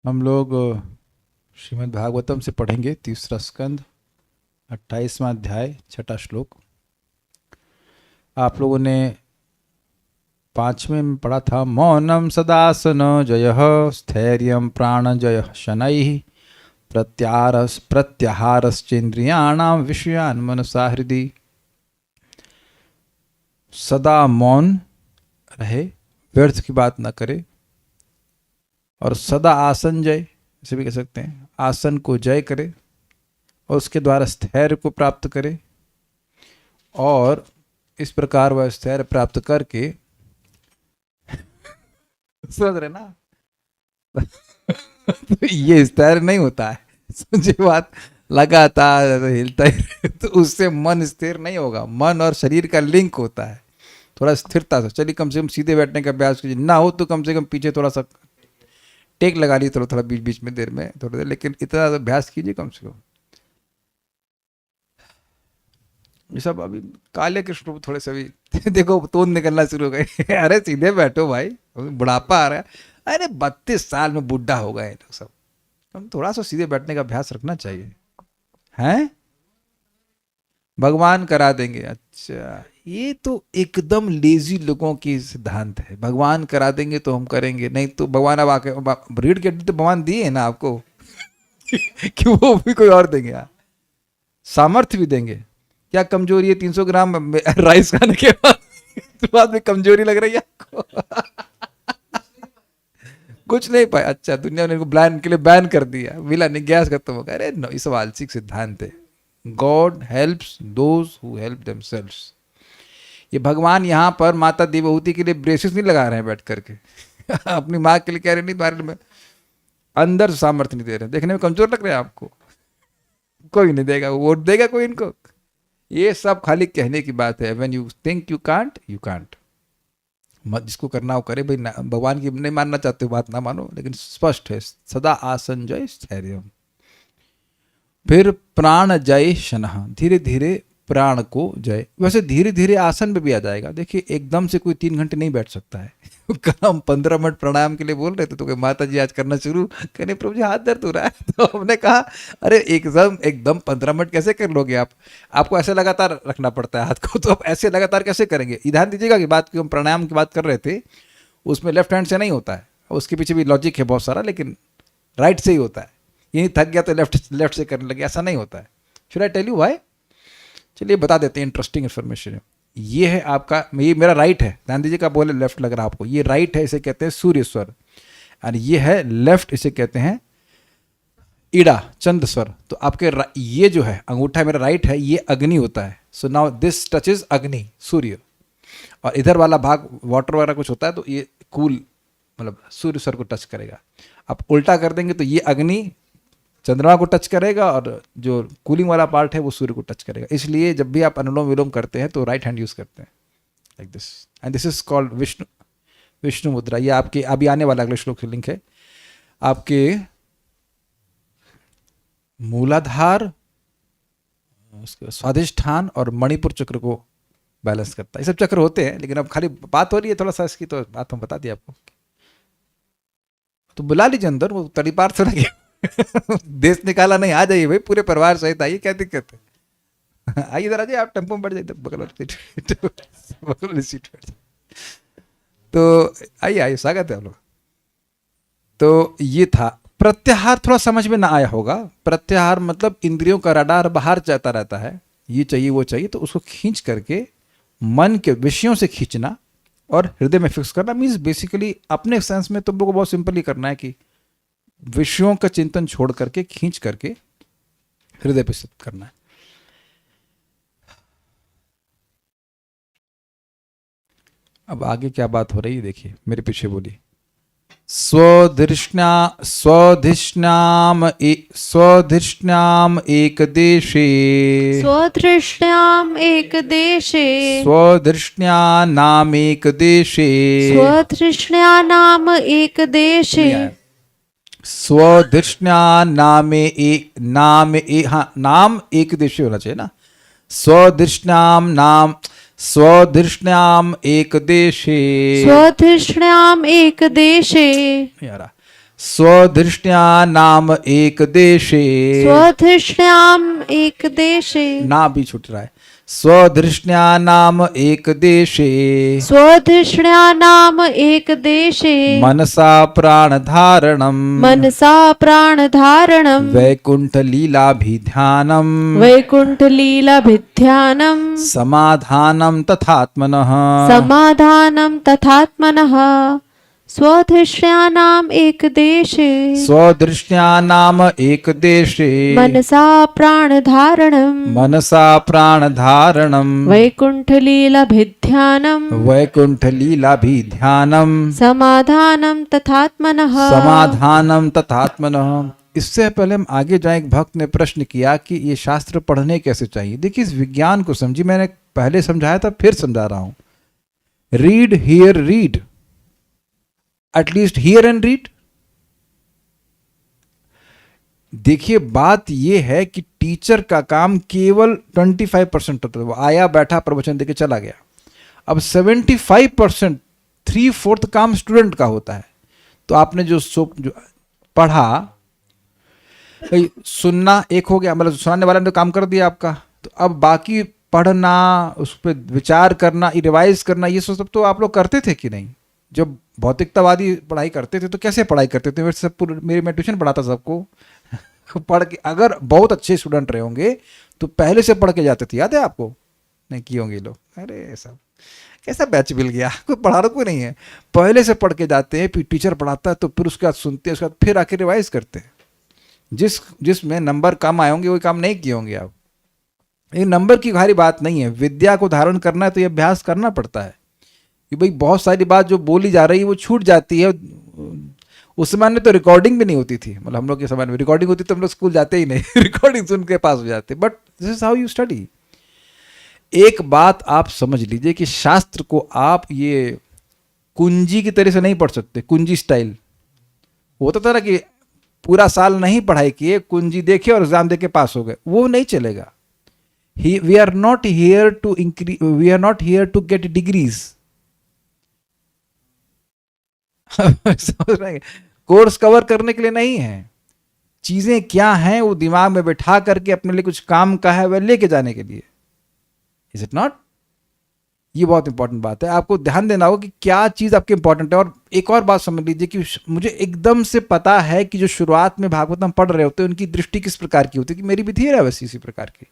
हम लोग श्रीमद् भागवतम से पढ़ेंगे तीसरा स्कंद 28वां अध्याय छठा श्लोक। आप लोगों ने पांचवें में पढ़ा था मौनम सदासन जय स्थैर्यं प्राण जय शनैः प्रत्याहारश्चेन्द्रियाणां विषयान् मनसा हृदि। सदा मौन रहे, व्यर्थ की बात न करे, और सदा आसन जय, इसे भी कह सकते हैं, आसन को जय करे और उसके द्वारा स्थैर्य को प्राप्त करे, और इस प्रकार वह स्थैर्य प्राप्त करके समझ रहे ना तो ये स्थैर्य नहीं होता है, समझे बात, लगातार हिलता ही तो उससे मन स्थिर नहीं होगा। मन और शरीर का लिंक होता है, थोड़ा स्थिरता से। चलिए कम से कम सीधे बैठने का अभ्यास कीजिए, ना हो तो कम से कम पीछे थोड़ा सा टेक लगा ली, थोड़ा थोड़ा बीच बीच में देर में थोड़ी देर, लेकिन इतना अभ्यास कीजिए कम से कम। ये सब अभी काले कृष्ण थोड़े से अभी देखो तोन निकलना शुरू हो गए अरे सीधे बैठो भाई, बुढ़ापा आ रहा है, अरे 32 साल में बुढ़ा हो गए तो सब। हम थोड़ा सा सीधे बैठने का अभ्यास रखना चाहिए, हैं? भगवान करा देंगे। अच्छा, ये तो एकदम लेजी लोगों की सिद्धांत है, भगवान करा देंगे तो हम करेंगे, नहीं तो भगवान अब आके रीढ़ की हड्डी तो भगवान दिए है ना आपको कि वो भी कोई और देंगे, सामर्थ्य भी देंगे। क्या कमजोरी है 300 ग्राम राइस खाने के बाद में कमजोरी लग रही है आपको कुछ नहीं पाया। अच्छा, दुनिया ने इनको ब्लैन के लिए बैन कर दिया, मिला नहीं, गैस खत्म हो गया। अरे नो, इस आलसिक सिद्धांत है। God helps those who help themselves. ये भगवान यहाँ पर माता देवहूति के लिए ब्रेसेस नहीं लगा रहे हैं बैठ करके अपनी माँ के लिए कह रहे नहीं, बारे में अंदर सामर्थ्य नहीं दे रहे। देखने में कमजोर लग रहे हैं आपको, कोई नहीं देगा, वोट देगा कोई इनको? ये सब खाली कहने की बात है। When you think you can't, you can't. मत, जिसको करना हो करे भाई। भगवान की नहीं मानना चाहते हो बात ना मानो, लेकिन स्पष्ट है सदा आसन जय स्थैर्य। फिर प्राण जय शनः, धीरे धीरे प्राण को जय। वैसे धीरे धीरे आसन पे भी आ जाएगा। देखिए एकदम से कोई 3 घंटे नहीं बैठ सकता है कल हम 15 मिनट प्राणायाम के लिए बोल रहे थे तो माता जी आज करना शुरू, कहने प्रभु जी हाथ दर्द हो रहा है तो हमने कहा अरे एकदम एकदम 15 मिनट कैसे कर लोगे आप? आपको ऐसे लगातार रखना पड़ता है हाथ को, तो आप ऐसे लगातार कैसे करेंगे? ध्यान दीजिएगा कि बात की हम प्राणायाम की बात कर रहे थे, उसमें लेफ्ट हैंड से नहीं होता है, उसके पीछे भी लॉजिक है बहुत सारा, लेकिन राइट से ही होता है। यही थक गया तो लेफ्ट से करने लगे, ऐसा नहीं होता है। Should I tell you why? चलिए बता देते हैं, इंटरेस्टिंग इन्फॉर्मेशन है। ये है आपका, ये मेरा राइट है, ध्यान दीजिएगा, बोले लेफ्ट लग रहा है आपको, ये राइट है, इसे कहते हैं सूर्य स्वर, और ये है लेफ्ट, इसे कहते हैं ईड़ा चंद्र स्वर। तो आपके ये जो है अंगूठा मेरा राइट है, ये अग्नि होता है। सो नाउ दिस टचेज अग्नि, सूर्य, और इधर वाला भाग वाटर वगैरह कुछ होता है, तो ये कूल मतलब सूर्य स्वर को टच करेगा। आप उल्टा कर देंगे तो ये अग्नि चंद्रमा को टच करेगा, और जो कूलिंग वाला पार्ट है वो सूर्य को टच करेगा। इसलिए जब भी आप अनुलोम विलोम करते हैं तो राइट हैंड यूज करते हैं, like this, and this is called Vishnu मुद्रा। ये आपके अभी आने वाला अगले श्लोक से लिंक है। आपके मूलाधार, स्वाधिष्ठान और मणिपुर चक्र को बैलेंस करता है। ये सब चक्र होते हैं, लेकिन अब खाली बात हो रही है थोड़ा सा इसकी, तो बात हम बता दिया आपको। तो बुला लीजिए अंदर, वो तड़ीपार से लगे देश निकाला नहीं, आ जाइए भाई, पूरे परिवार सहित आइए, क्या दिक्कत है आइए इधर आ जाइए, आप टेम्पो में बैठ जाइए, बगल वाली सीट बैठ। तो आइए आइए, स्वागत है आप लोग। तो ये था प्रत्याहार, थोड़ा समझ में ना आया होगा। प्रत्याहार मतलब इंद्रियों का रडार बाहर जाता रहता है, ये चाहिए वो चाहिए, तो उसको खींच करके मन के विषयों से खींचना और हृदय में फिक्स करना। मीन्स बेसिकली अपने सेंस में तुम लोग को बहुत सिंपली करना है कि विषयों का चिंतन छोड़ करके खींच करके हृदय पे स्थित करना है। अब आगे क्या बात हो रही है देखिए, मेरे पीछे बोलिए। स्वधिष्ण्याम एक देशे, स्वधृष्ण्याम् एक देशे, स्वधिष्ण्यानामेक देशे, स्वधृष्ण्यानाम् एक देशे, स्वधिष्ण्यानामे एक नाम, हाँ नाम एक देशे होना चाहिए ना। स्वधिष्ण्याम नाम, स्वधिष्ण्याम एक देशे, स्वधृष्ण्याम् एक देशे, नहीं आ रहा, स्वधृष्ण्या नाम एक देशे, स्वधृष्ण्याम एक देशे, ना भी छूट रहा है, स्वधृष्ण्या नाम एक देशे, स्वधृष्ण्या नाम एक देशे, मनसा प्राण धारणम, मनसा प्राणधारणम, वैकुंठ लीलाभिध्यानम, वैकुंठलीलाभिध्यानम, समाधानम तथात्मनः, समाधानं तथात्मनः, स्वधृष्ण्यानाम् एक देशे, स्वदृष्ट्या नाम एक देशे, मनसा प्राणधारणं, मनसा प्राण धारणम, वैकुंठलीलाभिध्यानं, वैकुंठ लीलाभिध्यानम, समाधानं तथात्मनः, समाधानम तथात्मनः। इससे पहले हम आगे जाएं, एक भक्त ने प्रश्न किया कि ये शास्त्र पढ़ने कैसे चाहिए। देखिए, इस विज्ञान को समझिए, मैंने पहले समझाया था, फिर समझा रहा हूं। Read, here, read, at least here and read. देखिए, बात यह है कि टीचर का काम केवल 25% होता है, वो आया बैठा प्रवचन देके चला गया। अब 75%, 3/4 काम स्टूडेंट का होता है। तो आपने जो पढ़ा, भाई सुनना एक हो गया, मतलब सुनाने वाला ने तो काम कर दिया आपका, तो अब बाकी पढ़ना, उस पर विचार करना, रिवाइज करना, ये सब तो आप लोग करते थे कि नहीं? जब भौतिकतावादी पढ़ाई करते थे तो कैसे पढ़ाई करते थे? मैं ट्यूशन पढ़ाता सबको पढ़ के, अगर बहुत अच्छे स्टूडेंट रहे होंगे तो पहले से पढ़ के जाते थे, याद है आपको? नहीं किए होंगे लोग। अरे सब कैसा बैच मिल गया, कोई पढ़ा कोई नहीं है। पहले से पढ़ के जाते हैं, फिर टीचर पढ़ाता है तो फिर उसके बाद सुनते हैं, उसके बाद फिर आके रिवाइज करते हैं। जिसमें नंबर कम आए होंगे वही काम नहीं किए होंगे आप। ये नंबर की भारी बात नहीं है, विद्या को धारण करना है तो ये अभ्यास करना पड़ता है कि भाई बहुत सारी बात जो बोली जा रही है वो छूट जाती है। उस समय में तो रिकॉर्डिंग भी नहीं होती थी, मतलब हम लोग के समय में रिकॉर्डिंग होती तो हम लोग स्कूल जाते ही नहीं रिकॉर्डिंग सुन के पास हो जाते। But this is how you study. एक बात आप समझ लीजिए कि शास्त्र को आप ये कुंजी की तरह से नहीं पढ़ सकते। कुंजी स्टाइल होता था ना कि पूरा साल नहीं पढ़ाई किए, कुंजी देखे और एग्जाम देके पास हो गए, वो नहीं चलेगा। We are not here to increase, we are not here to get degrees. समझ रहे हैं? कोर्स कवर करने के लिए नहीं है। चीजें क्या हैं वो दिमाग में बैठा करके अपने लिए कुछ काम का है वह लेके जाने के लिए। Is it not? ये बहुत इंपॉर्टेंट बात है, आपको ध्यान देना होगा कि क्या चीज आपके इंपॉर्टेंट है। और एक और बात समझ लीजिए कि मुझे एकदम से पता है कि जो शुरुआत में भागवत हम पढ़ रहे होते हैं उनकी दृष्टि किस प्रकार की होती है, कि मेरी भी थी है वैसी इसी प्रकार की।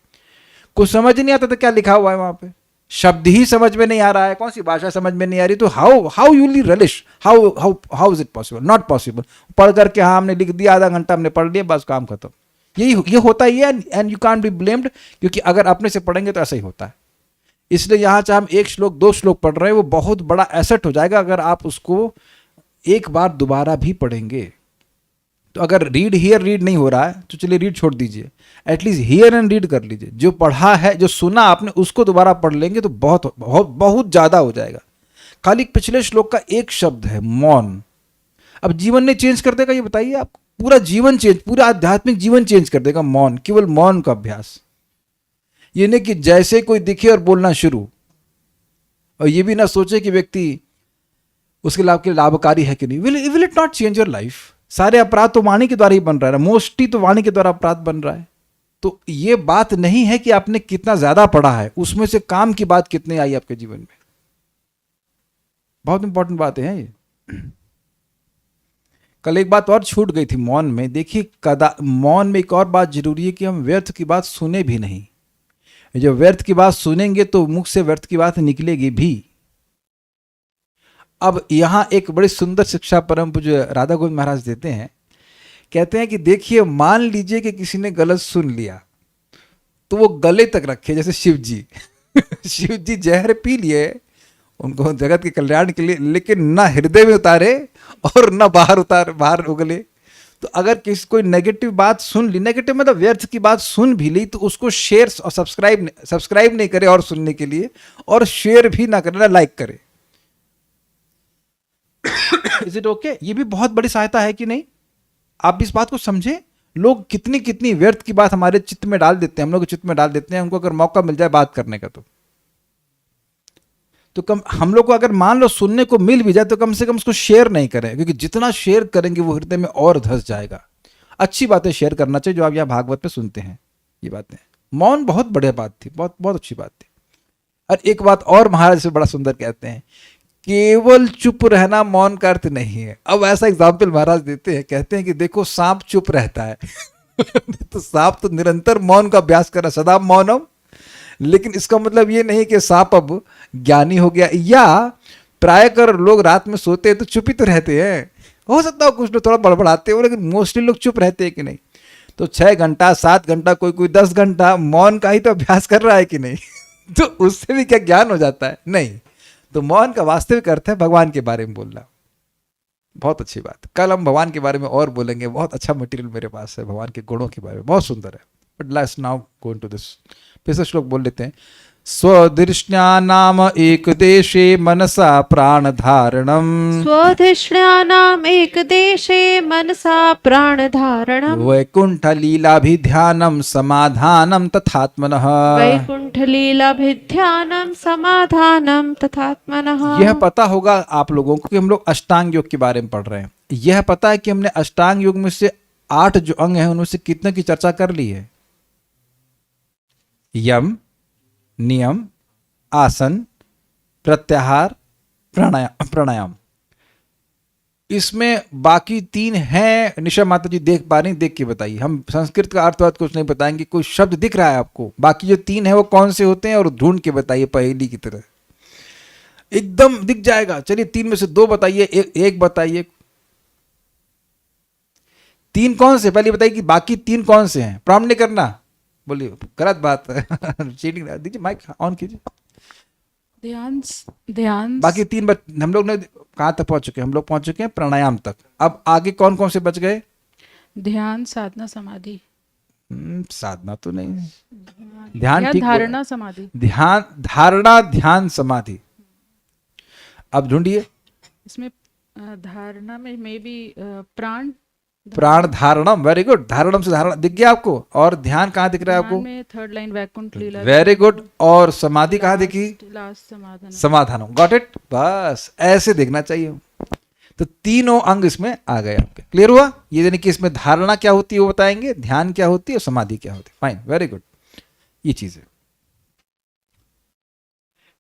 कुछ समझ नहीं आता था क्या लिखा हुआ है वहां पे, शब्द ही समझ में नहीं आ रहा है, कौन सी भाषा समझ में नहीं आ रही, तो how you will relish, how is it possible? Not possible. पढ़ करके हाँ हमने लिख दिया, आधा घंटा हमने पढ़ लिया, बस काम खत्म। ये होता ही है, and you can't be blamed, क्योंकि अगर अपने से पढ़ेंगे तो ऐसा ही होता है। इसलिए यहाँ चाहे हम 1 श्लोक 2 श्लोक पढ़ रहे हैं, वो बहुत बड़ा एसेट हो जाएगा अगर आप उसको एक बार दोबारा भी पढ़ेंगे। तो अगर रीड हियर रीड नहीं हो रहा है तो चलिए रीड छोड़ दीजिए, एटलीस्ट हियर एंड रीड कर लीजिए। जो पढ़ा है, जो सुना आपने, उसको दोबारा पढ़ लेंगे तो बहुत बहुत बहुत ज्यादा हो जाएगा। खाली पिछले श्लोक का एक शब्द है मौन, अब जीवन ने चेंज कर देगा। ये बताइए, आप पूरा जीवन चेंज, पूरा आध्यात्मिक जीवन चेंज कर देगा मौन, केवल मौन का अभ्यास। ये नहीं कि जैसे कोई दिखे और बोलना शुरू, और ये भी ना सोचे कि व्यक्ति उसके लाभ के लाभकारी है कि नहीं। Will it not change your life? सारे अपराध तो वाणी के द्वारा ही बन रहा है, मोस्टली तो वाणी के द्वारा अपराध बन रहा है। तो ये बात नहीं है कि आपने कितना ज्यादा पढ़ा है, उसमें से काम की बात कितनी आई आपके जीवन में। बहुत इंपॉर्टेंट बात है ये। कल एक बात और छूट गई थी मौन में। देखिए, मौन में एक और बात जरूरी है कि हम व्यर्थ की बात सुने भी नहीं। जब व्यर्थ की बात सुनेंगे तो मुख से व्यर्थ की बात निकलेगी भी। अब यहां एक बड़ी सुंदर शिक्षा परम पूज्य राधा गोविंद महाराज देते हैं। कहते हैं कि देखिए, मान लीजिए कि किसी ने गलत सुन लिया तो वो गले तक रखे, जैसे शिव जी शिव जी जहर पी लिए उनको जगत के कल्याण के लिए, लेकिन ना हृदय में उतारे और ना बाहर उगले। तो अगर किसी कोई नेगेटिव बात सुन ली, नेगेटिव मतलब व्यर्थ की बात सुन भी ली, तो उसको शेयर और सब्सक्राइब नहीं करे और सुनने के लिए, और शेयर भी ना करे, ना लाइक करे। Is it okay? ये भी बहुत बड़ी सहायता है कि नहीं? आप इस बात को समझे। लोग कितनी कितनी व्यर्थ की बात हमारे चित्त में डाल देते हैं, हम लोग चित्त में डाल देते हैं, उनको अगर मौका मिल जाए बात करने का तो तो कम हम लोग को अगर मान लो सुनने को मिल भी जाए तो कम से कम उसको शेयर नहीं करें, क्योंकि जितना शेयर करेंगे वो हृदय में और धस जाएगा। अच्छी बातें शेयर करना चाहिए जो आप यहाँ भागवत में सुनते हैं। ये बातें, मौन बहुत बढ़िया बात थी, बहुत बहुत अच्छी बात थी। और एक बात और महाराज से बड़ा सुंदर कहते हैं, केवल चुप रहना मौन का अर्थ नहीं है। अब ऐसा एग्जाम्पल महाराज देते हैं, कहते हैं कि देखो सांप चुप रहता है तो सांप तो निरंतर मौन का अभ्यास कर रहा, सदा मौनम। लेकिन इसका मतलब ये नहीं कि सांप अब ज्ञानी हो गया, या प्रायकर लोग रात में सोते हैं तो चुप ही तो रहते हैं। हो सकता है कुछ लोग थोड़ा बड़बड़ाते हो, लेकिन मोस्टली लोग चुप रहते हैं कि नहीं। तो 6 घंटा 7 घंटा कोई 10 घंटा मौन का ही तो अभ्यास कर रहा है कि नहीं तो उससे भी क्या ज्ञान हो जाता है? नहीं। तो मौन का वास्तविक अर्थ है भगवान के बारे में बोलना। बहुत अच्छी बात। कल हम भगवान के बारे में और बोलेंगे, बहुत अच्छा मटेरियल मेरे पास है भगवान के गुणों के बारे में, बहुत सुंदर है। But let's now go into this. फिर से श्लोक बोल लेते हैं। स्वदृष्ण्या नाम एक देशे मनसा प्राण धारणम, स्वधिष्ण्यानाम् एकदेशे मनसा प्राणधारणम्, वैकुंठ लीलाभिध्यानम समाधानम तथात्मनः। वैकुंठलीलाभिध्यानं समाधानं तथात्मनः। यह पता होगा आप लोगों को कि हम लोग अष्टांग योग के बारे में पढ़ रहे हैं। यह पता है कि हमने अष्टांग योग में से 8 जो अंग हैं उनमें से कितने की चर्चा कर ली है? यम, नियम, आसन, प्रत्याहार, प्राणायाम। इसमें बाकी 3 हैं। निशा माता जी देख पा रही, देख के बताइए। हम संस्कृत का अर्थवाद कुछ नहीं बताएंगे, कोई शब्द दिख रहा है आपको? बाकी जो 3 है वो कौन से होते हैं और ढूंढ के बताइए पहेली की तरह, एकदम दिख जाएगा। चलिए 3 में से 2 बताइए, एक बताइए। 3 कौन से पहले बताइए कि बाकी 3 कौन से हैं। प्रॉम्प्ट नहीं करना, बोलिए गलत बात है चीटिंग दीजिए, माइक ऑन कीजिए। ध्यान। बाकी 3 हम लोग ने कहाँ तक पहुंच चुके हैं? हम लोग पहुंच चुके हैं प्राणायाम तक। अब आगे कौन कौन से बच गए? ध्यान, साधना, समाधि। साधना तो नहीं, ध्यान ठीक, धारणा, समाधि। ध्यान, धारणा, ध्यान, समाधि। अब ढूंढिए इसमें धारणा में मे बी प्राण धारणम। Very good. धारणम से धारणा दिख गया आपको। और ध्यान कहाँ दिख रहा है आपको? में 3rd line Vaikuntha Leela. Very good. और समाधि कहाँ दिखी? लास्ट समाधान। समाधान। Got it. बस ऐसे देखना चाहिए। तो तीनों अंग इसमें आ गए आपके। क्लियर हुआ? ये यानी कि इसमें धारणा क्या होती है वो बताएंगे, ध्यान क्या होती है और समाधि क्या होती है। Fine, very good. ये चीज है।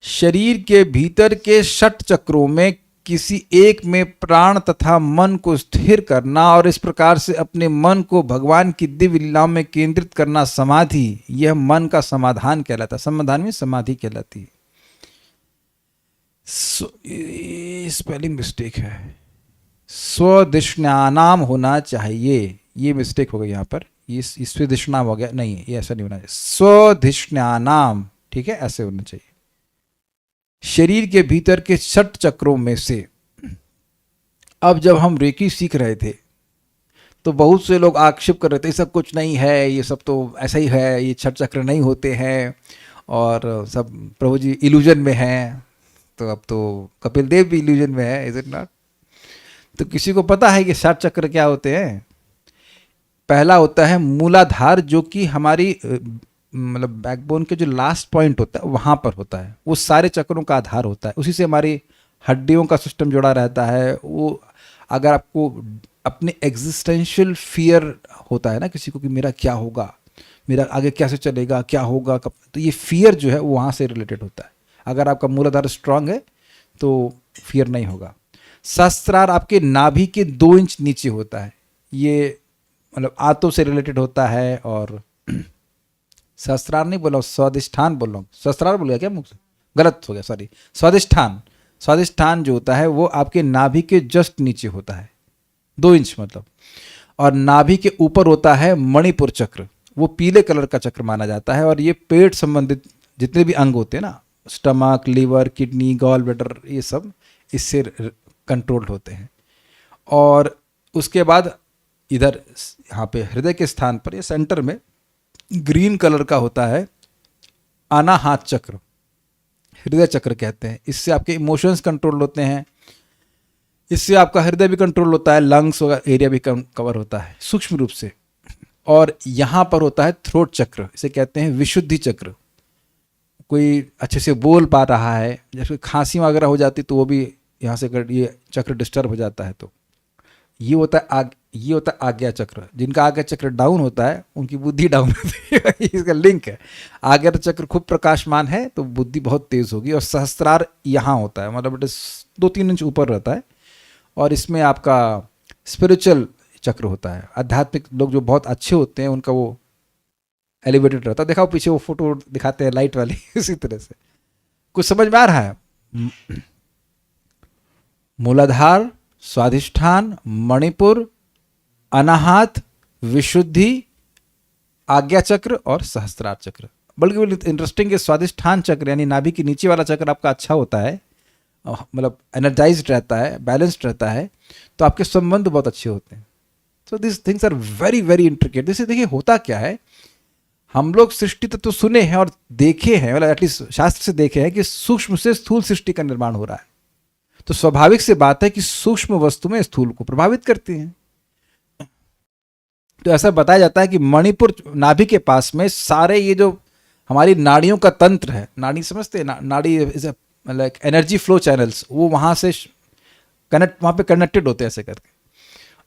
शरीर के भीतर के 6 चक्रों में किसी एक में प्राण तथा मन को स्थिर करना और इस प्रकार से अपने मन को भगवान की दिव्य लीलाओं में केंद्रित करना समाधि, यह मन का समाधान कहलाता है। समाधान में समाधि कहलाती है। स्पेलिंग मिस्टेक है, स्वदिष्णानाम होना चाहिए। ये मिस्टेक हो गई यहाँ पर, ये स्वदिष्णाम हो गया। नहीं, ये ऐसा नहीं होना चाहिए, स्वधिष्णानाम। ठीक है, ऐसे होना चाहिए। शरीर के भीतर के 6 चक्रों में से अब जब हम रेकी सीख रहे थे तो बहुत से लोग आक्षेप कर रहे थे, सब कुछ नहीं है, ये सब तो ऐसा ही है, ये 6 चक्र नहीं होते हैं और सब प्रभु जी इल्यूजन में हैं। तो अब तो कपिल देव भी इल्यूजन में है, इज इट नॉट? तो किसी को पता है कि 6 चक्र क्या होते हैं? पहला होता है मूलाधार, जो कि हमारी मतलब बैकबोन के जो लास्ट पॉइंट होता है वहाँ पर होता है। वो सारे चक्रों का आधार होता है, उसी से हमारी हड्डियों का सिस्टम जुड़ा रहता है। वो अगर आपको अपने एग्जिस्टेंशियल फियर होता है ना किसी को कि मेरा क्या होगा, मेरा आगे कैसे चलेगा, क्या होगा कब, तो ये फियर जो है वो वहाँ से रिलेटेड होता है। अगर आपका मूलाधार स्ट्रांग है तो फियर नहीं होगा। सहस्त्रार आपके नाभि के 2 इंच नीचे होता है। ये मतलब आंतों से रिलेटेड होता है। और सहस्त्रार नहीं बोला, स्वादिष्ठान बोल रहा हूँ। सहस्त्रार बोल गया क्या मुझसे? गलत हो गया, सॉरी। स्वादिष्ठान, स्वादिष्ठान जो होता है वो आपके नाभि के जस्ट नीचे होता है, 2 इंच मतलब। और नाभि के ऊपर होता है मणिपुर चक्र, वो पीले कलर का चक्र माना जाता है। और ये पेट संबंधित जितने भी अंग होते हैं ना, stomach, liver, kidney, gall bladder, ये सब इससे कंट्रोल्ड होते हैं। और उसके बाद इधर यहाँ पे हृदय के स्थान पर, ये सेंटर में ग्रीन कलर का होता है अनाहत चक्र, हृदय चक्र कहते हैं। इससे आपके इमोशंस कंट्रोल होते हैं, इससे आपका हृदय भी कंट्रोल होता है, लंग्स एरिया भी कवर होता है सूक्ष्म रूप से। और यहाँ पर होता है थ्रोट चक्र, इसे कहते हैं विशुद्धि चक्र। कोई अच्छे से बोल पा रहा है, जैसे खांसी वगैरह हो जाती तो वो भी यहाँ से ये चक्र डिस्टर्ब हो जाता है। तो ये होता है ये होता है आज्ञा चक्र। जिनका आज्ञा चक्र डाउन होता है उनकी बुद्धि डाउन होती है। इसका लिंक है। आज्ञा चक्र खूब प्रकाशमान है तो बुद्धि बहुत तेज होगी। और सहस्त्रार यहाँ होता है, मतलब 2-3 इंच ऊपर रहता है, और इसमें आपका स्पिरिचुअल चक्र होता है। आध्यात्मिक लोग जो बहुत अच्छे होते हैं उनका वो एलिवेटेड रहता है। देखा वो पीछे वो फोटो दिखाते हैं लाइट वाली, इसी तरह से। कुछ समझ में आ रहा है? मूलाधार, स्वाधिष्ठान, मणिपुर, अनाहत, विशुद्धि, आज्ञा चक्र और सहस्त्रार चक्र। बल्कि इंटरेस्टिंग है, स्वाधिष्ठान चक्र यानी नाभि के नीचे वाला चक्र आपका अच्छा होता है, मतलब एनर्जाइज्ड रहता है, बैलेंस्ड रहता है, तो आपके संबंध बहुत अच्छे होते हैं। So this things are very very intricate. जैसे देखिए होता क्या है, हम लोग सृष्टि तत्व सुने हैं और देखे हैं, मतलब एटलीस्ट शास्त्र से देखे हैं कि सूक्ष्म से स्थूल सृष्टि का निर्माण हो रहा है। तो स्वाभाविक से बात है कि सूक्ष्म वस्तु में स्थूल को प्रभावित करती हैं। तो ऐसा बताया जाता है कि मणिपुर नाभि के पास में सारे ये जो हमारी नाड़ियों का तंत्र है, नाड़ी समझते हैं, नाड़ी is like energy flow channels, वो वहाँ से वहाँ पे कनेक्टेड होते हैं ऐसे करके।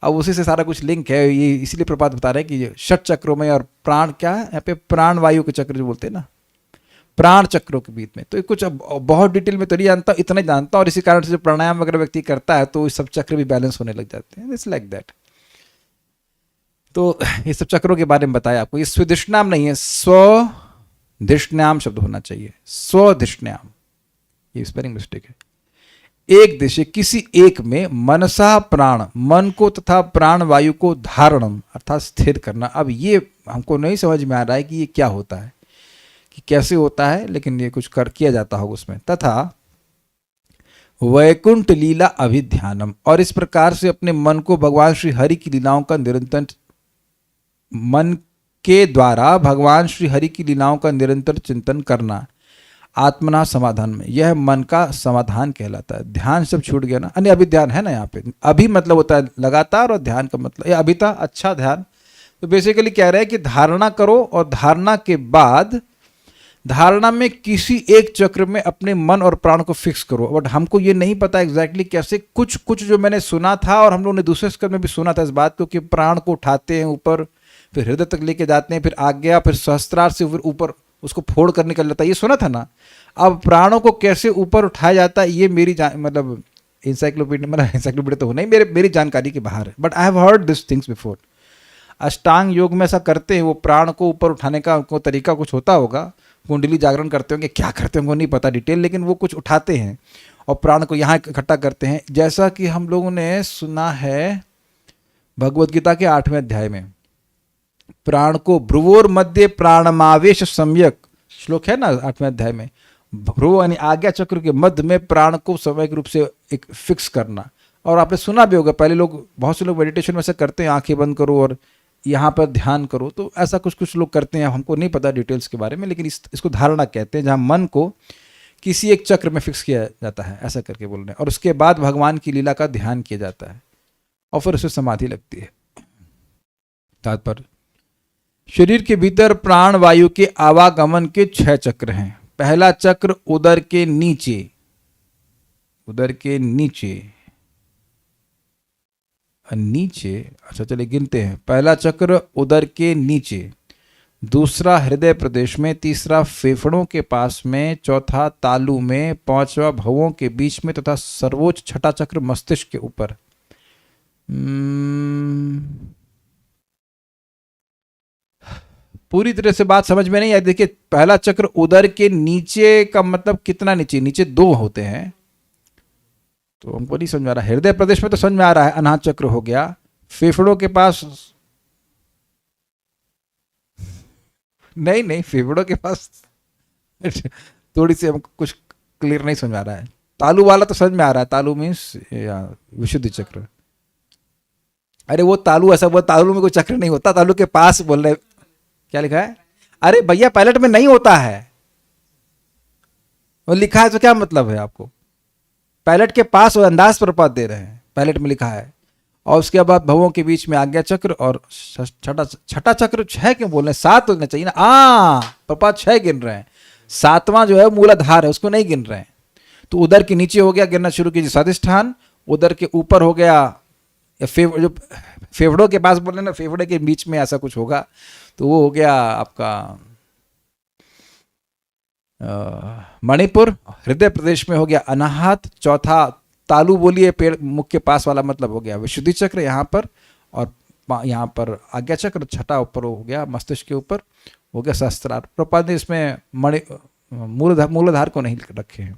अब उसी से सारा कुछ लिंक है। ये इसीलिए प्रपात बता रहे हैं कि ये 6 चक्रों में, और प्राण क्या है यहाँ पे, प्राण वायु के चक्र जो बोलते हैं ना, प्राण चक्रों के बीच में। तो ये कुछ बहुत डिटेल में तो नहीं जानता, इतना ही जानता हूँ। और इसी कारण से जो प्राणायाम वगैरह व्यक्ति करता है तो ये सब चक्र भी बैलेंस होने लग जाते हैं। It's like that. तो ये सब चक्रों के बारे में बताया आपको। ये स्वधिष्णाम नहीं है, स्वधिष्ण्याम शब्द होना चाहिए, स्वधिष्ण्याम। ये स्पेलिंग मिस्टेक है। एक देशे किसी एक में मनसा प्राण, मन को तथा प्राण वायु को धारणम अर्थात स्थिर करना। अब ये हमको नहीं समझ में आ रहा है कि ये क्या होता है, कि कैसे होता है, लेकिन ये कुछ किया जाता होगा उसमें। तथा वैकुंठ लीला अभिध्यानम, और इस प्रकार से अपने मन को भगवान श्री हरि की लीलाओं का निरंतर, मन के द्वारा भगवान श्री हरि की लीलाओं का निरंतर चिंतन करना। आत्मना समाधान में, यह मन का समाधान कहलाता है। ध्यान सब छूट गया ना, अन्य अभिध्यान है ना यहाँ पे। अभी मतलब होता है लगातार, और ध्यान का मतलब ये अभिता, अच्छा ध्यान। तो बेसिकली कह रहे हैं कि धारणा करो, और धारणा के बाद धारणा में किसी एक चक्र में अपने मन और प्राण को फिक्स करो। बट हमको ये नहीं पता एग्जैक्टली कैसे। कुछ जो मैंने सुना था, और हम लोगों ने दूसरे स्कंद में भी सुना था इस बात को, कि प्राण को उठाते हैं ऊपर, फिर हृदय तक लेके जाते हैं, फिर आज्ञा, फिर सहस्त्रार से फिर ऊपर उसको फोड़ कर निकल जाता है, ये सुना था ना। अब प्राणों को कैसे ऊपर उठाया जाता है, ये मेरी मतलब इंसाइक्लोपीडिया, मतलब इंसाइक्लोपीडिया तो नहीं, मेरी जानकारी के बाहर है। But I have heard this things before. अष्टांग योग में ऐसा करते हैं, वो प्राण को ऊपर उठाने का उनको तरीका कुछ होता होगा, कुंडली जागरण करते होंगे, क्या करते होंगे नहीं पता डिटेल, लेकिन वो कुछ उठाते हैं और प्राण को यहाँ इकट्ठा करते हैं। जैसा कि हम लोगों ने सुना है भगवद गीता के 8वें अध्याय में, प्राण को भ्रुवोर मध्य प्राणमावेश सम्यक, श्लोक है ना 8वें अध्याय में, भ्रुव यानी आज्ञा चक्र के मध्य में प्राण को सम्यक रूप से एक फिक्स करना। और आपने सुना भी होगा, पहले लोग, बहुत से लोग मेडिटेशन में से करते हैं, आंखें बंद करो और यहाँ पर ध्यान करो, तो ऐसा कुछ लोग करते हैं। हमको नहीं पता डिटेल्स के बारे में, लेकिन इसको धारणा कहते हैं, जहाँ मन को किसी एक चक्र में फिक्स किया जाता है, ऐसा करके बोल रहे हैं। और उसके बाद भगवान की लीला का ध्यान किया जाता है, और फिर उसमें समाधि लगती है। तात्पर्य, शरीर के भीतर प्राण वायु के आवागमन के 6 चक्र हैं। पहला चक्र उदर के नीचे, अच्छा चलिए गिनते हैं। पहला चक्र उदर के नीचे, दूसरा हृदय प्रदेश में, तीसरा फेफड़ों के पास में, चौथा तालु में, पांचवा भवों के बीच में, तथा सर्वोच्च छठा चक्र मस्तिष्क के ऊपर। पूरी तरह से बात समझ में नहीं आई। देखिए पहला चक्र उदर के नीचे का मतलब कितना नीचे? नीचे 2 होते हैं, तो हमको नहीं समझ में आ रहा। हृदय प्रदेश में तो समझ में आ रहा है, अनाहत चक्र हो गया। फेफड़ों के पास नहीं, फेफड़ों के पास थोड़ी सी हमको कुछ क्लियर नहीं समझ आ रहा है। तालु वाला तो समझ में आ रहा है, तालु मीन्स विशुद्धि चक्र। अरे वो तालु, ऐसा वो तालु में कोई चक्र नहीं होता, तालु के पास बोल रहे। क्या लिखा है? अरे भैया पायलट में नहीं होता है, वो लिखा है तो क्या मतलब है आपको? पायलट के पास वो अंदाज प्रपात दे रहे हैं, पायलट में लिखा है। और उसके बाद भवों के बीच में आज्ञा चक्र, और छठा चक्र 6 क्यों बोल रहे हैं? 7 होना चाहिए ना। प्रपात 6 गिन रहे हैं, सातवां जो है मूलाधार है, उसको नहीं गिन रहे हैं। तो उदर के नीचे हो गया, गिनना शुरू कीजिए स्वादिष्ठान। उदर के ऊपर हो गया जो फेफड़ों के पास बोले ना, फेफड़े के बीच में ऐसा कुछ होगा, तो वो हो गया आपका मणिपुर। हृदय प्रदेश में हो गया अनाहत। चौथा तालु बोलिए, पेड़ मुख के पास वाला, मतलब हो गया विशुद्धि चक्र यहाँ पर, और यहाँ पर आज्ञा चक्र। छठा ऊपर हो गया मस्तिष्क के ऊपर हो गया सहस्त्रार। प्रपात ने इसमें मूलाधार को नहीं रखे हैं।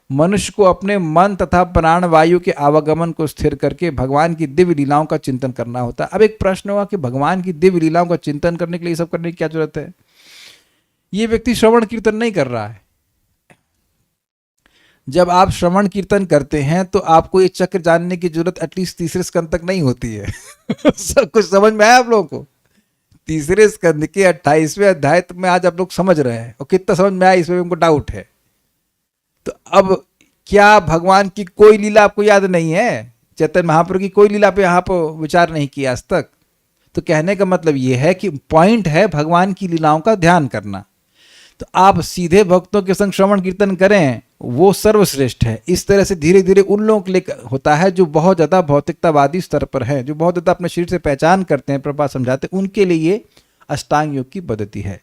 मनुष्य को अपने मन तथा प्राण वायु के आवागमन को स्थिर करके भगवान की दिव्य लीलाओं का चिंतन करना होता है। अब एक प्रश्न हुआ कि भगवान की दिव्य लीलाओं का चिंतन करने के लिए सब करने की क्या जरूरत है? ये व्यक्ति श्रवण कीर्तन नहीं कर रहा है। जब आप श्रवण कीर्तन करते हैं तो आपको ये चक्र जानने की जरूरत एटलीस्ट तीसरे स्कंद तक नहीं होती है। सब कुछ समझ में आया आप लोगों को? तीसरे स्कंद के 28वें अध्याय में आज आप लोग समझ रहे हैं, और कितना समझ में आया इसमें उनको डाउट है। तो अब क्या भगवान की कोई लीला आपको याद नहीं है? चैतन्य महाप्रभु की कोई लीला पे यहाँ पर विचार नहीं किया आज तक? तो कहने का मतलब ये है कि पॉइंट है भगवान की लीलाओं का ध्यान करना। तो आप सीधे भक्तों के संग श्रवण कीर्तन करें, वो सर्वश्रेष्ठ है। इस तरह से धीरे धीरे उन लोगों के लिए होता है जो बहुत ज़्यादा भौतिकतावादी स्तर पर हैं, जो बहुत ज़्यादा अपने शरीर से पहचान करते हैं, प्रभुपाद समझाते हैं, उनके लिए ये अष्टांग योग की पद्धति है।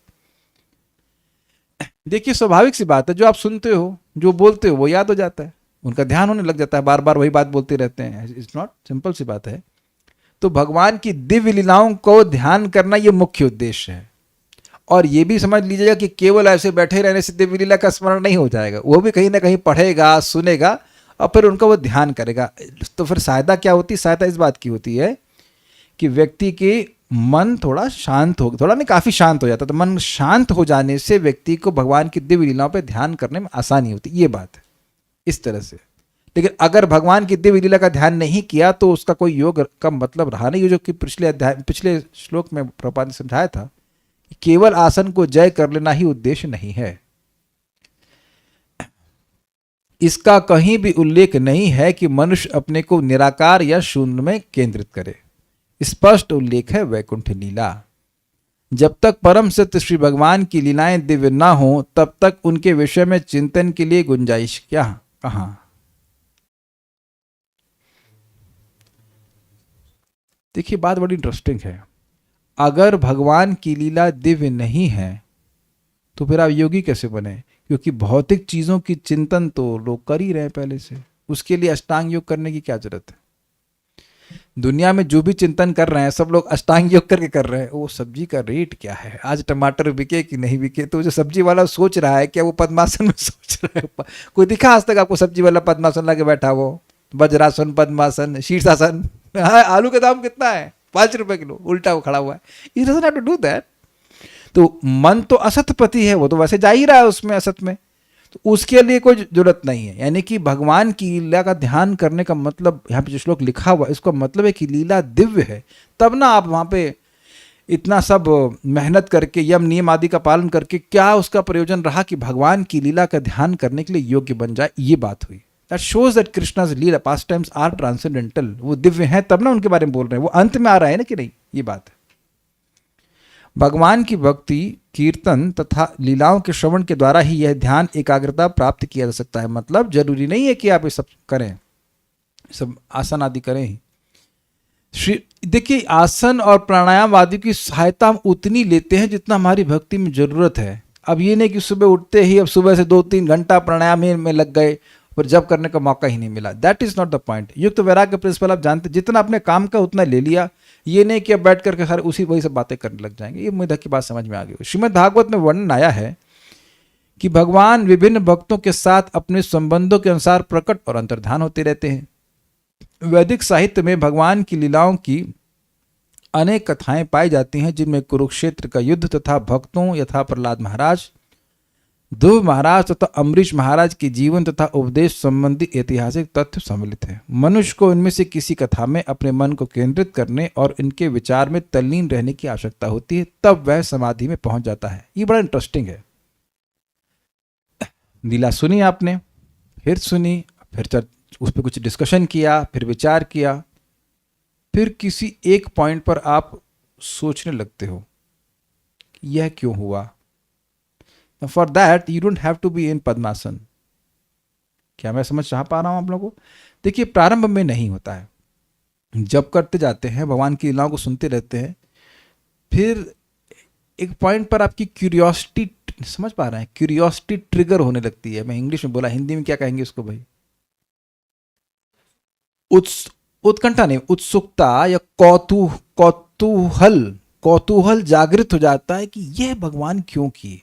देखिए स्वाभाविक सी बात है, जो आप सुनते हो, जो बोलते हो, वो याद हो जाता है, उनका ध्यान होने लग जाता है, बार बार वही बात बोलते रहते हैं। इट्स नॉट सिंपल सी बात है। तो भगवान की दिव्य लीलाओं को ध्यान करना ये मुख्य उद्देश्य है। और ये भी समझ लीजिएगा कि केवल ऐसे बैठे रहने से दिव्य लीला का स्मरण नहीं हो जाएगा, वो भी कहीं ना कहीं पढ़ेगा, सुनेगा, और फिर उनका वो ध्यान करेगा। तो फिर सहायता क्या होती है? सहायता इस बात की होती है कि व्यक्ति के मन थोड़ा शांत हो, थोड़ा नहीं काफ़ी शांत हो जाता। तो मन शांत हो जाने से व्यक्ति को भगवान की दिव्य लीलाओं पर ध्यान करने में आसानी होती, ये बात है इस तरह से। लेकिन अगर भगवान की दिव्य लीला का ध्यान नहीं किया तो उसका कोई योग का मतलब रहा नहीं। जो कि पिछले श्लोक में प्रभुपाद ने समझाया था, केवल आसन को जय कर लेना ही उद्देश्य नहीं है। इसका कहीं भी उल्लेख नहीं है कि मनुष्य अपने को निराकार या शून्य में केंद्रित करे। स्पष्ट उल्लेख है वैकुंठ लीला। जब तक परम सत्य श्री भगवान की लीलाएं दिव्य ना हो, तब तक उनके विषय में चिंतन के लिए गुंजाइश क्या कहां? देखिए बात बड़ी इंटरेस्टिंग है। अगर भगवान की लीला दिव्य नहीं है तो फिर आप योगी कैसे बने? क्योंकि भौतिक चीजों की चिंतन तो लोग कर ही रहे हैं पहले से, उसके लिए अष्टांग योग करने की क्या जरूरत है? दुनिया में जो भी चिंतन कर रहे हैं सब लोग अष्टांग योग करके कर रहे हैं। वो सब्जी का रेट क्या है, आज टमाटर बिके कि नहीं बिके, तो जो सब्जी वाला सोच रहा है क्या वो पद्मासन में सोच रहा है? कोई दिखा आज तक आपको सब्जी वाला पद्मासन लगे बैठा? वो वज्रासन, पद्मासन, शीर्षासन। आलू का दाम कितना है? 5 रुपए किलो, उल्टा वो खड़ा हुआ है। He doesn't have to do that। तो मन तो असतपति है, वो तो वैसे जा ही रहा है उसमें असत में, तो उसके लिए कोई जरूरत नहीं है। यानी कि भगवान की लीला का ध्यान करने का मतलब, यहाँ पे जो श्लोक लिखा हुआ इसका मतलब है कि लीला दिव्य है, तब ना आप वहाँ पे इतना सब मेहनत करके, यम नियम आदि का पालन करके क्या उसका प्रयोजन रहा कि भगवान की लीला का ध्यान करने के लिए योग्य बन जाए? ये बात हुई। That shows that Krishna's lila pastimes are transcendental. वो दिव्य हैं तब ना उनके बारे में बोल रहे हैं, वो अंत में आ रहा है ना कि नहीं, ये बात है। भगवान की भक्ति, कीर्तन तथा लीलाओं के श्रवण के द्वारा ही यह ध्यान एकाग्रता प्राप्त किया जा सकता है। मतलब जरूरी नहीं है कि आप ये सब करें, सब आसन आदि करें। देखिए आसन और प्राणायाम आदि की सहायता हम उतनी लेते हैं जितना हमारी भक्ति में जरूरत है। अब ये नहीं कि सुबह उठते ही अब सुबह से 2-3 घंटा प्राणायाम में लग गए पर जब करने का मौका ही नहीं मिला। That is not the point. युक्त वैराग्य प्रिंसिपल आप जानते, जितना अपने काम का उतना ले लिया। ये नहीं कि अब बैठ करके सारे उसी वही सब बातें करने लग जाएंगे। ये उम्मीद है की बात समझ में आ गई। श्रीमद् भागवत में वर्णन आया है कि भगवान विभिन्न भक्तों के साथ अपने संबंधों के अनुसार प्रकट और अंतर्धान होते रहते हैं। वैदिक साहित्य में भगवान की लीलाओं की अनेक कथाएं पाई जाती हैं, जिनमें कुरुक्षेत्र का युद्ध तथा भक्तों यथा प्रहलाद महाराज, ध्रुव महाराज तथा अम्बरीश महाराज के जीवन तथा उपदेश संबंधी ऐतिहासिक तथ्य सम्मिलित है। मनुष्य को इनमें से किसी कथा में अपने मन को केंद्रित करने और इनके विचार में तल्लीन रहने की आवश्यकता होती है, तब वह समाधि में पहुंच जाता है। ये बड़ा इंटरेस्टिंग है। लीला सुनी आपने, फिर सुनी, फिर उस पर कुछ डिस्कशन किया, फिर विचार किया, फिर किसी एक पॉइंट पर आप सोचने लगते हो यह क्यों हुआ। For that you don't have to be in padmasana. क्या मैं समझ पा रहा हूं आप लोगों को? देखिए, प्रारंभ में नहीं होता है, जब करते जाते हैं, भगवान की लीलाओं को सुनते रहते हैं, फिर एक पॉइंट पर आपकी क्यूरियोसिटी, समझ पा रहे हैं, क्यूरियोसिटी ट्रिगर होने लगती है। मैं इंग्लिश में बोला, हिंदी में क्या कहेंगे इसको भाई? उत्कंठा नहीं, उत्सुकता या कौतूहल जागृत हो जाता है कि यह भगवान क्यों किए,